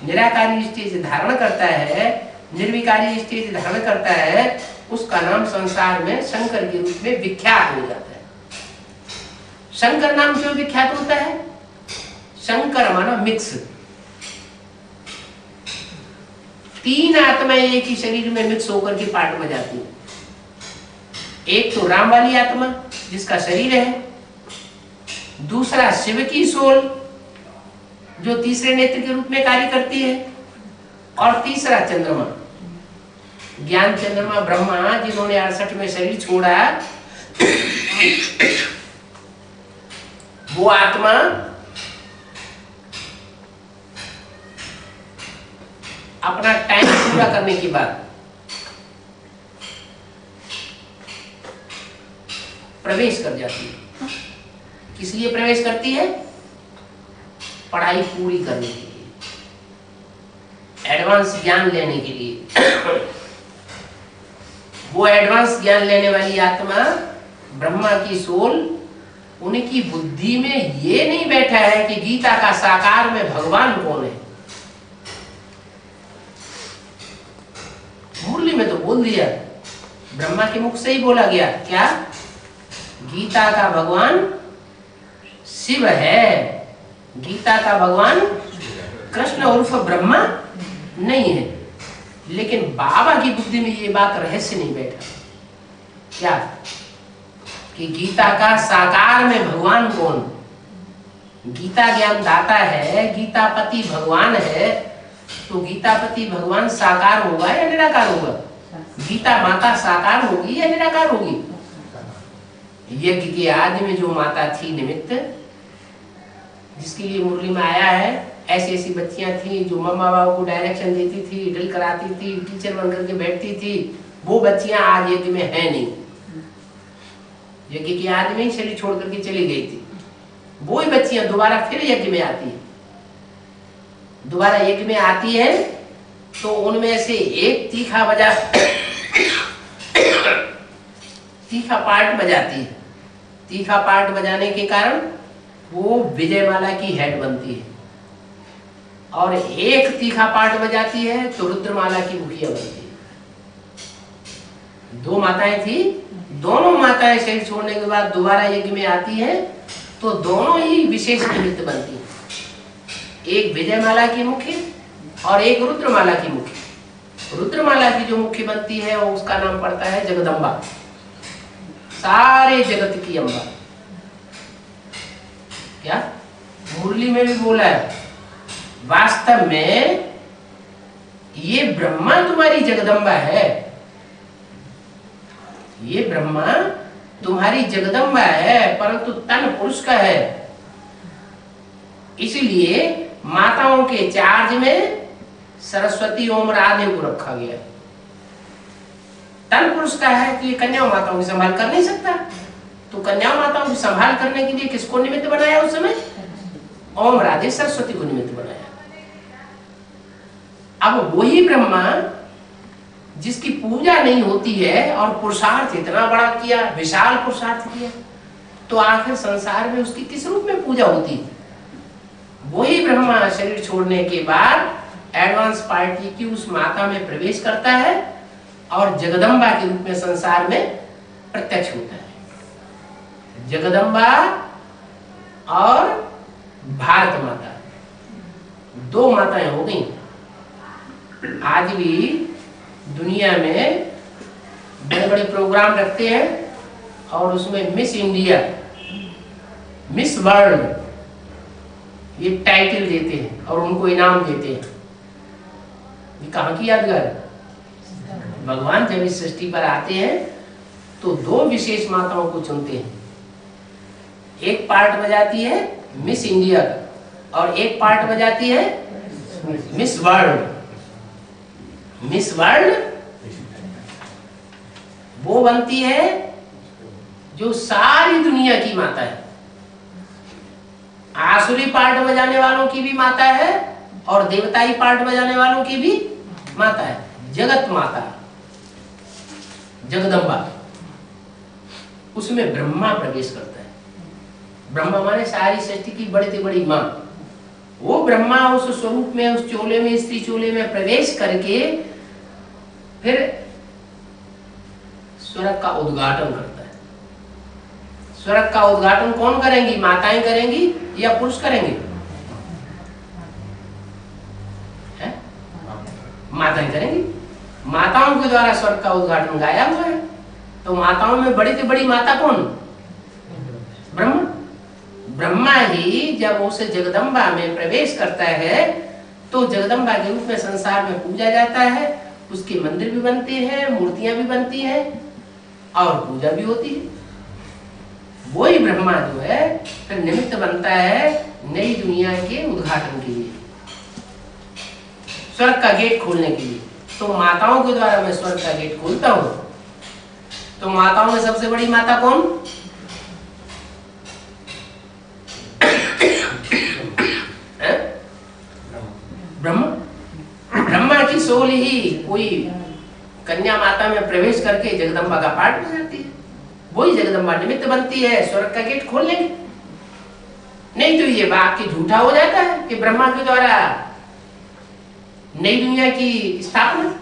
निराकारी स्टेज धारण करता है, निर्विकारी स्टेज धारण करता है, उसका नाम संसार में शंकर के रूप में विख्यात हो जाता है। शंकर नाम क्यों विख्यात होता है? शंकर माना मिक्स। 3 आत्माएं एक ही शरीर में मिक्स होकर के पार्ट में जाती है। एक तो राम वाली आत्मा जिसका शरीर है, दूसरा शिव की सोल जो तीसरे नेत्र के रूप में कार्य करती है, और तीसरा चंद्रमा, ज्ञान चंद्रमा ब्रह्मा, जिन्होंने 68 में शरीर छोड़ा। वो आत्मा अपना टाइम पूरा करने के बाद प्रवेश कर जाती है। किस लिए प्रवेश करती है? पढ़ाई पूरी करने के लिए, एडवांस ज्ञान लेने के लिए। वो एडवांस ज्ञान लेने वाली आत्मा ब्रह्मा की सोल, उनकी बुद्धि में ये नहीं बैठा है कि गीता का साकार में भगवान कौन है। मुरली में तो बोल दिया, ब्रह्मा के मुख से ही बोला गया। क्या? गीता का भगवान शिव है, गीता का भगवान कृष्ण उर्फ ब्रह्मा नहीं है। लेकिन बाबा की बुद्धि में ये बात रहस्य नहीं बैठा। क्या? कि गीता का साकार में भगवान कौन? गीता ज्ञान दाता है, गीतापति भगवान है, तो गीतापति भगवान साकार होगा या निराकार होगा? गीता माता साकार होगी या निराकार होगी? यज्ञ के आदि में जो माता थी निमित्त, जिसके लिए मुरली में आया है, ऐसी ऐसी बच्चियां थी जो मम्मा बाबा को डायरेक्शन देती थी, ड्रिल कराती थी, टीचर बनकर के बैठती थी। वो बच्चियां आज यज्ञ में है नहीं। यज्ञ के आदि में ही शरीर छोड़ करके चली गई थी। वो ही बच्चियां दोबारा फिर यज्ञ में आती है, दोबारा यज्ञ में आती है तो उनमें से एक तीखा पार्ट बजाती है। तीखा पार्ट बजाने के कारण वो विजयमाला की हेड बनती है, और एक तीखा पार्ट बजाती है तो रुद्रमाला की मुखिया बनती है। दो माताएं थी, दोनों माताएं शरीर छोड़ने के बाद दोबारा यज्ञ में आती हैं तो दोनों ही विशेष निमित्त बनती हैं, एक विजयमाला की मुख्य और एक रुद्रमाला की मुख्य। रुद्रमाला की जो मुख्य बनती है उसका नाम पड़ता है जगदम्बा, सारे जगत की अम्बा। क्या मुरली में भी बोला है, वास्तव में ये ब्रह्मा तुम्हारी जगदम्बा है, ये ब्रह्मा तुम्हारी जगदम्बा है, परंतु तन पुरुष का है। इसलिए माताओं के चार्ज में सरस्वती ओम राधे को रखा गया। तन पुरुष का है तो ये कन्या माताओं की संभाल कर नहीं सकता, तो कन्या माताओं की संभाल करने के लिए किसको निमित्त बनाया उस समय? ओम राधे सरस्वती को निमित्त बनाया। अब वही ब्रह्मा जिसकी पूजा नहीं होती है और पुरुषार्थ इतना बड़ा किया, विशाल पुरुषार्थ किया, तो आखिर संसार में उसकी किस रूप में पूजा होती? वही ब्रह्मा शरीर छोड़ने के बाद एडवांस पार्टी की उस माता में प्रवेश करता है और जगदम्बा के रूप में संसार में प्रत्यक्ष होता है। जगदम्बा और भारत माता, दो माताएं हो गई। आज भी दुनिया में बड़े बड़े प्रोग्राम रखते हैं और उसमें मिस इंडिया, मिस वर्ल्ड ये टाइटल देते हैं और उनको इनाम देते हैं। ये कहाँ की यादगार है? भगवान जब इस सृष्टि पर आते हैं तो दो विशेष माताओं को चुनते हैं, एक पार्ट बजाती है मिस इंडिया और एक पार्ट बजाती है मिस वर्ल्ड। मिस वर्ल्ड वो बनती है जो सारी दुनिया की माता है, आसुरी पार्ट बजाने वालों की भी माता है और देवताई पार्ट बजाने वालों की भी माता है। जगत माता, जगदम्बा, उसमें ब्रह्मा प्रवेश करता है। ब्रह्मा माने सारी सृष्टि की बड़ी से बड़ी मां। वो ब्रह्मा उस स्वरूप में, उस चोले में, स्त्री चोले में प्रवेश करके फिर स्वर्ग का उद्घाटन करता है। स्वर्ग का उद्घाटन कौन करेंगी? माताएं करेंगी या पुरुष करेंगे? है? माताएं करेंगी। माताओं के द्वारा स्वर्ग का उद्घाटन गाया हुआ है। तो माताओं में बड़ी से बड़ी माता कौन? ब्रह्मा। ब्रह्मा ही जब उस जगदम्बा में प्रवेश करता है तो जगदम्बा के रूप में संसार में पूजा जाता है। उसके मंदिर भी बनते हैं, मूर्तियां भी बनती हैं और पूजा भी होती है। वही ब्रह्मा जो है फिर निमित्त बनता है नई दुनिया के उद्घाटन के लिए, स्वर्ग का गेट खोलने के लिए। तो माताओं के द्वारा मैं स्वर्ग का गेट खोलता हूं। तो माताओं में सबसे बड़ी माता कौन? ब्रह्मा। ब्रह्मा की सोल ही कोई कन्या माता में प्रवेश करके जगदम्बा का पाठ बजाती है। वही जगदम्बा निमित्त बनती है स्वर्ग का गेट खोलने के। नहीं तो ये वाक्य झूठा हो जाता है कि ब्रह्मा के द्वारा नई दुनिया की स्थापना।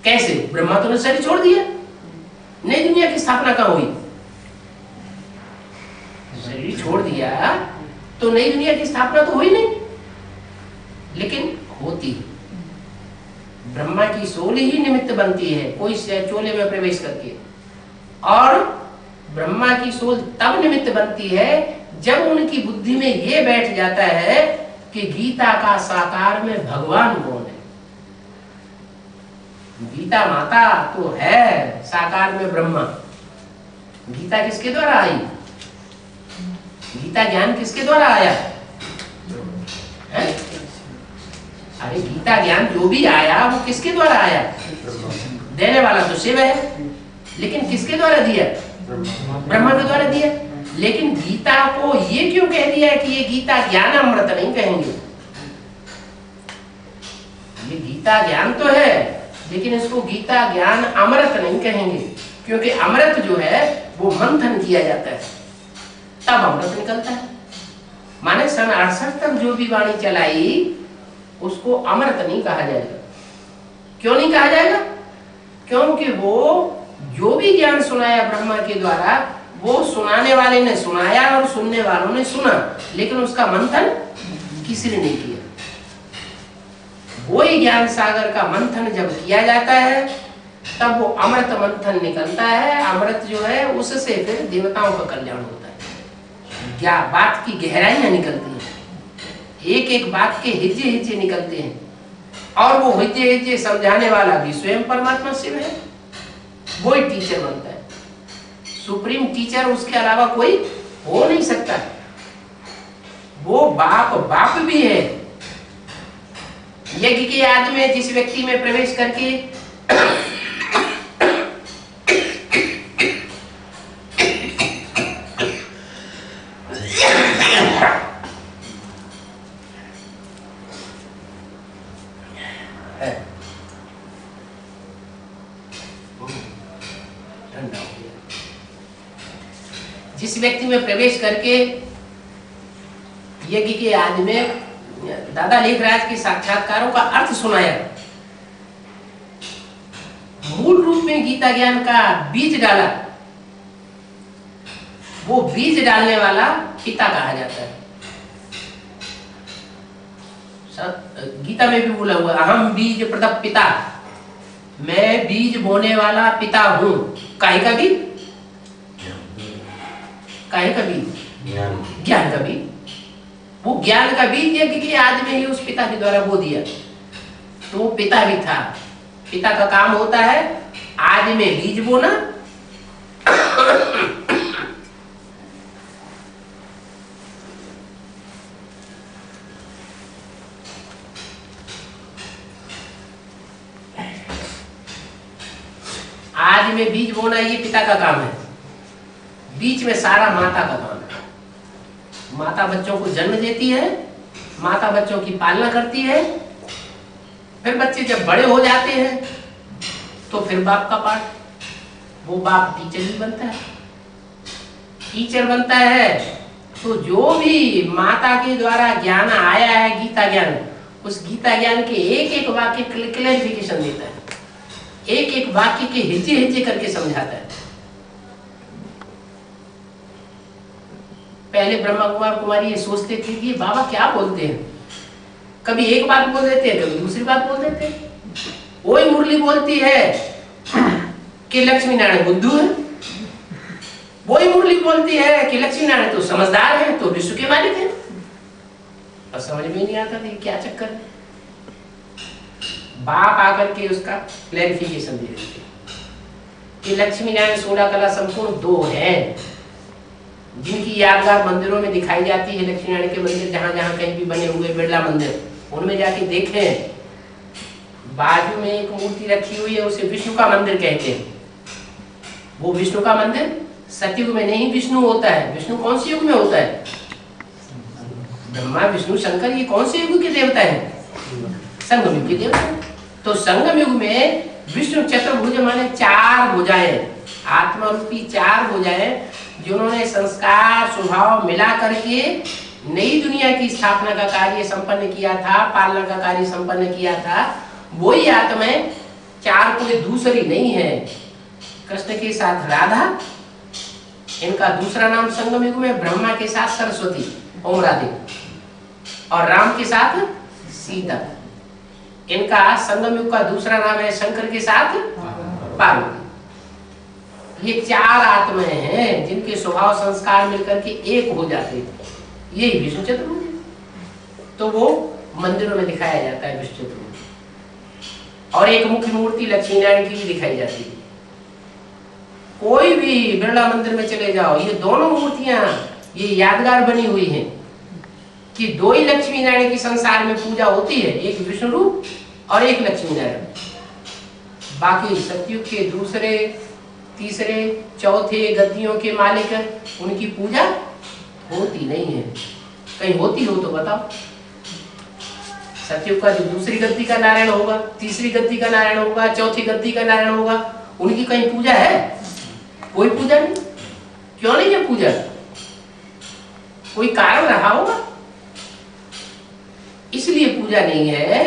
कैसे? ब्रह्मा तो ने शरीर छोड़ दिया, नई दुनिया की स्थापना कहां हुई? शरीर छोड़ दिया तो नई दुनिया की स्थापना तो हुई नहीं, लेकिन होती है। ब्रह्मा की सोल ही निमित्त बनती है कोई चोले में प्रवेश करके, और ब्रह्मा की सोल तब निमित्त बनती है जब उनकी बुद्धि में यह बैठ जाता है कि गीता का साकार में भगवान कौन है। गीता माता तो है साकार में ब्रह्मा। गीता किसके द्वारा आई? गीता ज्ञान किसके द्वारा आया है? अरे गीता ज्ञान जो भी आया वो किसके द्वारा आया? देने वाला तो शिव है। लेकिन किसके द्वारा दिया? ब्रह्मा के द्वारा दिया। लेकिन गीता को ये क्यों कह दिया है कि ये गीता ज्ञान अमृत नहीं कहेंगे? ये गीता ज्ञान तो है, लेकिन इसको गीता ज्ञान अमृत नहीं कहेंगे, क्योंकि अमृत जो है वो मंथन किया जाता है तब अमृत निकलता है। माने सन 68 तक जो भी वाणी चलाई उसको अमृत नहीं कहा जाएगा। क्यों नहीं कहा जाएगा? क्योंकि वो जो भी ज्ञान सुनाया ब्रह्मा के द्वारा, वो सुनाने वाले ने सुनाया और सुनने वालों ने सुना, लेकिन उसका मंथन किसी ने नहीं किया। वही ज्ञान सागर का मंथन जब किया जाता है तब वो अमृत मंथन निकलता है। अमृत जो है उससे फिर देवताओं का कल्याण होता है। क्या बात की गहराइयां निकलती हैं, एक एक बात के हिज्जे हिज्जे निकलते हैं, और वो हिज्जे हिज्जे समझाने वाला भी स्वयं परमात्मा शिव है। वही टीचर बनता है, सुप्रीम टीचर, उसके अलावा कोई हो नहीं सकता। वो बाप भी है। यज्ञ के याद में जिस व्यक्ति में प्रवेश करके जिस व्यक्ति में प्रवेश करके यज्ञ के याद में दादा लेखराज के साक्षात्कारों का अर्थ सुनाया, मूल रूप में गीता ज्ञान का बीज डाला, वो बीज डालने वाला पिता कहा जाता है। गीता में भी बोला हुआ, अहम बीज प्रदप पिता, मैं बीज बोने वाला पिता हूं। काहे का बीज? काहे का बीज? ज्ञान का बीज। वो ज्ञान का बीज यज्ञ के याद में ही उस पिता के द्वारा बो दिया, तो वो पिता भी था। पिता का काम होता है आज में बीज बोना, आज में बीज बोना, ये पिता का काम है। बीच में सारा माता का काम है। माता बच्चों को जन्म देती है, माता बच्चों की पालना करती है, फिर बच्चे जब बड़े हो जाते हैं तो फिर बाप का पाठ। वो बाप टीचर भी बनता है। टीचर बनता है तो जो भी माता के द्वारा ज्ञान आया है, गीता ज्ञान, उस गीता ज्ञान के एक एक वाक्य क्लैरिफिकेशन देता है, एक एक वाक्य के हिज्जे हिज्जे करके समझाता है। पहले ब्रह्मा कुमार कुमारी ये सोचते थे कि बाबा क्या बोलते हैं, कभी एक बात बोल देते हैं, कभी दूसरी बात बोल देते हैं। वही मुरली बोलती है कि लक्ष्मी नारायण बुद्धू है, वही मुरली बोलती है कि लक्ष्मी नारायण तो समझदार है, तो विश्व के मालिक है। और समझ में नहीं आता था क्या चक्कर है। बाप आकर के उसका क्लैरिफिकेशन दे रहे थे कि लक्ष्मी नारायण 16 कला संपूर्ण 2 है, जिनकी यादगार मंदिरों में दिखाई जाती है। लक्ष्मी नारायण के मंदिर जहां जहां कहीं भी बने हुए बिरला मंदिर, उनमें जाके देखें, बाजू में एक मूर्ति रखी हुई है, उसे विष्णु का मंदिर कहते हैं। वो विष्णु का मंदिर सतयुग में नहीं विष्णु होता है। विष्णु कौन से युग में होता है? ब्रह्मा विष्णु शंकर, ये कौन से युग के देवता है? संगम युग के देवता है। तो संगम युग में विष्णु चतुर्भुज माने 4 भुजाएं, आत्मा रूपी 4 भुजाएं, जिन्होंने संस्कार स्वभाव मिला करके नई दुनिया की स्थापना का कार्य संपन्न किया था, पालना का कार्य संपन्न किया था। वही आत्माएं 4 कोई दूसरी नहीं है। कृष्ण के साथ राधा, इनका दूसरा नाम संगम युग में ब्रह्मा के साथ सरस्वती ओम राधे, और राम के साथ सीता। इनका संगम युग का दूसरा नाम है शंकर के साथ पार्वती। ये 4 आत्माएं हैं जिनके स्वभाव संस्कार मिलकर के एक हो जाते हैं। यही विष्णु चतुर्भुज है। तो वो मंदिरों में दिखाया जाता है विष्णु चतुर्भुज। और एक मुख्य मूर्ति लक्ष्मी नारायण की भी दिखाई जाती है। कोई भी बिरला मंदिर में चले जाओ, ये दोनों मूर्तियां ये यादगार बनी हुई हैं कि 2 ही लक्ष्मी नारायण की संसार में पूजा होती है, एक विष्णु रूप और एक लक्ष्मी नारायण। बाकी सतयुग के दूसरे तीसरे चौथे गद्दियों के मालिक उनकी पूजा होती नहीं है। कहीं होती हो तो बताओ। सतयुग का जो दूसरी गद्दी का नारायण होगा, तीसरी गद्दी का नारायण होगा, चौथी गद्दी का नारायण होगा, उनकी कहीं पूजा है? कोई पूजा नहीं। क्यों नहीं है पूजा? कोई कारण रहा होगा, इसलिए पूजा नहीं है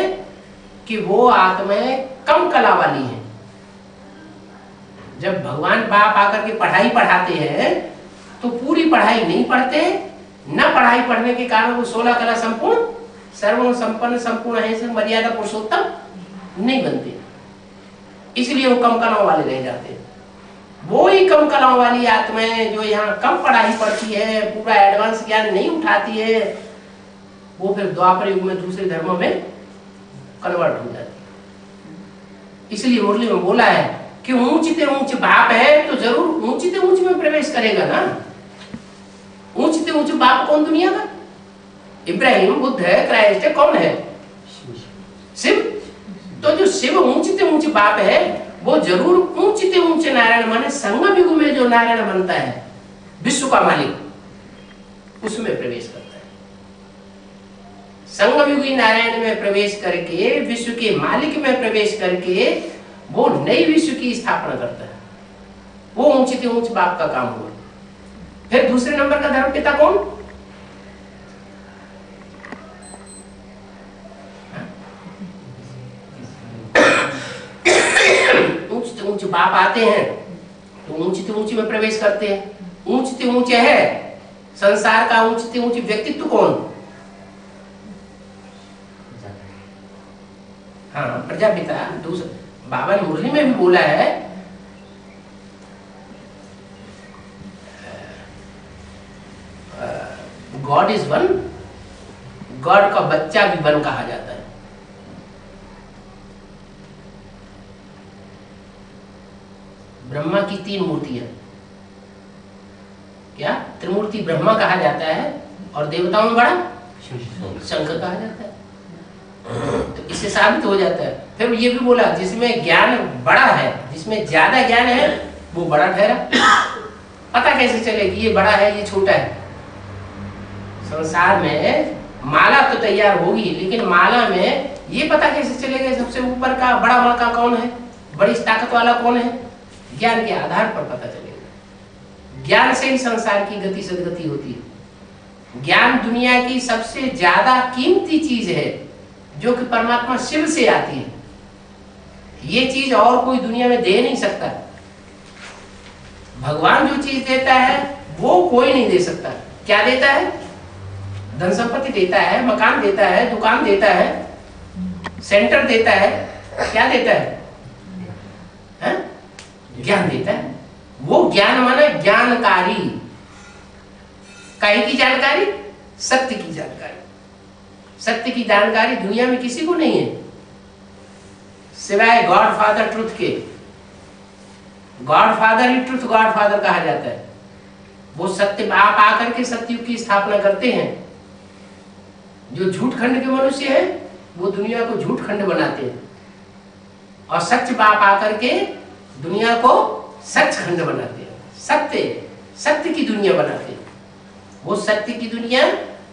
कि वो आत्माएं कम कला वाली हैं। जब भगवान बाप आकर के पढ़ाई पढ़ाते हैं तो पूरी पढ़ाई नहीं पढ़ते, न पढ़ाई पढ़ने के कारण वो 16 कला संपूर्ण सर्वगुण संपन्न संपूर्ण है मर्यादा पुरुषोत्तम नहीं बनते, इसलिए वो कम कलाओं वाले रह जाते हैं। वो ही कम कलाओं वाली आत्माएं जो यहाँ कम पढ़ाई पढ़ती है, पूरा एडवांस ज्ञान नहीं उठाती है, वो फिर द्वापर युग में दूसरे धर्मों में कन्वर्ट हो जाती है। इसलिए मुरली में बोला है कि ऊंचते ऊंच बाप है तो जरूर ऊंचते ऊंच में प्रवेश करेगा ना। ऊंचते ऊंच बाप कौन दुनिया का? इब्राहिम, बुद्ध है, क्राइस्ट है, कौन है? शिव। तो जो शिव ऊंचते ऊंच बाप है वो जरूर ऊंचते ऊंचे नारायण माने संगम युग में जो नारायण बनता है विश्व का मालिक, उसमें प्रवेश करता है। संगम युगी नारायण में प्रवेश करके विश्व के मालिक में प्रवेश करके वो नई विश्व की स्थापना करता है। वो ऊंचते ऊंच बाप का काम हुआ। फिर दूसरे नंबर का धर्म पिता कौन? ऊंचते ऊंच बाप आते हैं तो ऊंचते ऊंचे में प्रवेश करते हैं। ऊंचते ऊंचे है संसार का ऊंचते ऊंचे व्यक्तित्व कौन? हाँ, प्रजापिता। दूसरा बाबा ने मुरली में भी बोला है गॉड इज वन, गॉड का बच्चा भी वन कहा जाता है। ब्रह्मा की 3 मूर्तियां, क्या त्रिमूर्ति ब्रह्मा कहा जाता है और देवताओं में बड़ा शंकर कहा जाता है। तो इससे साबित हो जाता है। फिर ये भी बोला जिसमें ज्ञान बड़ा है, जिसमें ज्यादा ज्ञान है वो बड़ा ठहरा। पता कैसे चले कि ये बड़ा है ये छोटा है? संसार में माला तो तैयार होगी, लेकिन माला में ये पता कैसे चलेगा सबसे ऊपर का बड़ा मलका कौन है, बड़ी ताकत वाला कौन है? ज्ञान के आधार पर पता चलेगा। ज्ञान से ही संसार की गति सदगति होती है। ज्ञान दुनिया की सबसे ज्यादा कीमती चीज है जो कि परमात्मा शिव से आती है। ये चीज और कोई दुनिया में दे नहीं सकता। भगवान जो चीज देता है वो कोई नहीं दे सकता। क्या देता है? धन संपत्ति देता है, मकान देता है, दुकान देता है, सेंटर देता है। क्या देता है? ज्ञान देता है। वो ज्ञान माना ज्ञानकारी। काहे की जानकारी? सत्य की जानकारी। सत्य की जानकारी दुनिया में किसी को नहीं है सिवाय गॉड फादर ट्रुथ के। गॉड फादर ही ट्रुथ गॉड फादर कहा जाता है। वो सत्य आप आकर के सत्ययुग की स्थापना करते हैं। जो झूठ खंड के मनुष्य है वो दुनिया को झूठ खंड बनाते हैं और सच बाप आकर के दुनिया को सच खंड बनाते हैं। सत्य सत्य की दुनिया बनाते हैं। वो सत्य की दुनिया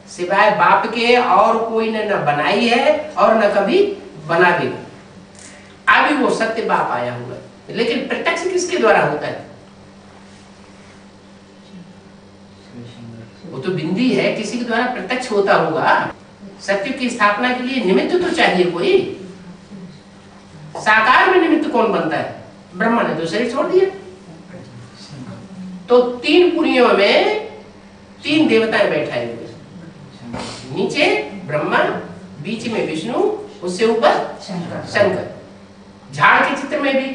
सिवाय बाप के और कोई ने न बनाई है और न कभी बनावेगा। अभी वो सत्य बाप आया हुआ है, लेकिन प्रत्यक्ष किसके द्वारा होता है? वो तो बिंदी है, किसी के द्वारा प्रत्यक्ष होता होगा। सत्य की स्थापना के लिए निमित्त तो चाहिए कोई। साकार में निमित्त कौन बनता है? ब्रह्मा ने तो शरीर छोड़ दिया। तो 3 पुरियों में 3 देवताएं बैठाए हुए, नीचे ब्रह्मा, बीच में विष्णु, उससे ऊपर शंकर। झाड़ के चित्र में भी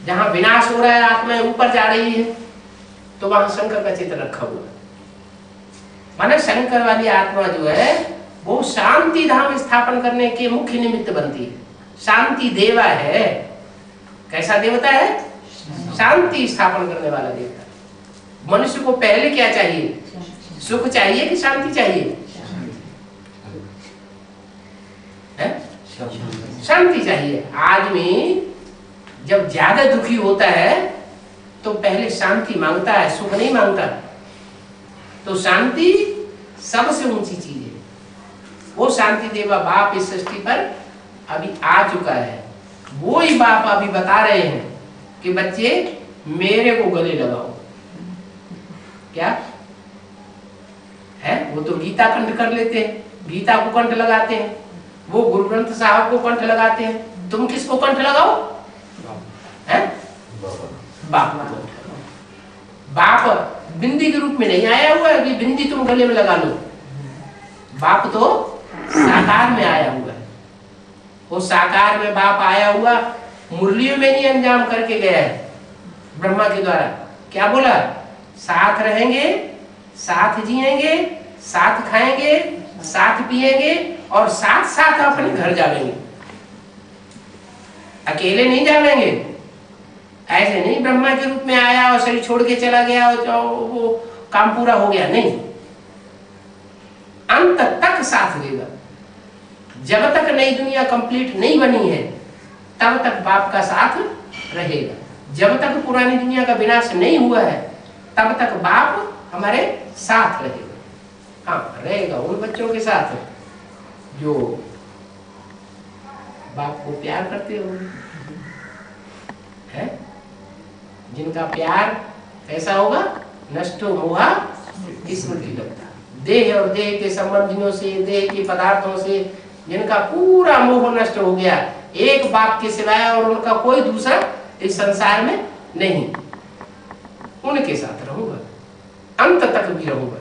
जहां विनाश हो रहा है, आत्मा ऊपर जा रही है, तो वहां शंकर का चित्र रखा हुआ है। माना शंकर वाली आत्मा जो है वो शांति धाम स्थापन करने के मुख्य निमित्त बनती है। शांति देवा है। कैसा देवता है? शांति स्थापन करने वाला देवता। मनुष्य को पहले क्या चाहिए? सुख चाहिए कि शांति चाहिए? शांति चाहिए। आदमी जब ज्यादा दुखी होता है तो पहले शांति मांगता है, सुख नहीं मांगता। तो शांति सबसे ऊंची चीज है। वो शांति देवा बाप इस सृष्टि पर अभी आ चुका है। वो ही बाप अभी बता रहे हैं कि बच्चे मेरे को गले लगाओ। क्या है? वो तो गीता कंठ कर लेते हैं, गीता को कंठ लगाते हैं, वो गुरु ग्रंथ साहब को कंठ लगाते हैं। तुम किसको कंठ लगाओ? है? बाप को। बाप बिंदी के रूप में नहीं आया हुआ है कि बिंदी तुम गले में लगा लो। बाप तो साकार में आया हुआ है। वो साकार में बाप आया हुआ मुरलियों में नहीं अंजाम करके गया है ब्रह्मा के द्वारा। क्या बोला? साथ रहेंगे, साथ जिएंगे, साथ खाएंगे, साथ पिएंगे और साथ साथ अपने घर जाएंगे। अकेले नहीं जाएंगे। ऐसे नहीं ब्रह्मा के रूप में आया और शरीर छोड़ के चला गया और वो काम पूरा हो गया, नहीं। अंत तक साथ देगा। जब तक नई दुनिया कंप्लीट नहीं बनी है तब तक बाप का साथ रहेगा। जब तक पुरानी दुनिया का विनाश नहीं हुआ है तब तक बाप हमारे साथ रहेगा। हाँ, रहेगा उन बच्चों के साथ जो बाप को प्यार करते हो, है? जिनका प्यार कैसा होगा? नष्टो मोहा स्मृति लगता। देह और देह के संबंधियों से, देह के पदार्थों से जिनका पूरा मोह नष्ट हो गया, एक बाप के सिवाय और उनका कोई दूसरा इस संसार में नहीं, उनके साथ रहूंगा, अंत तक भी रहूंगा।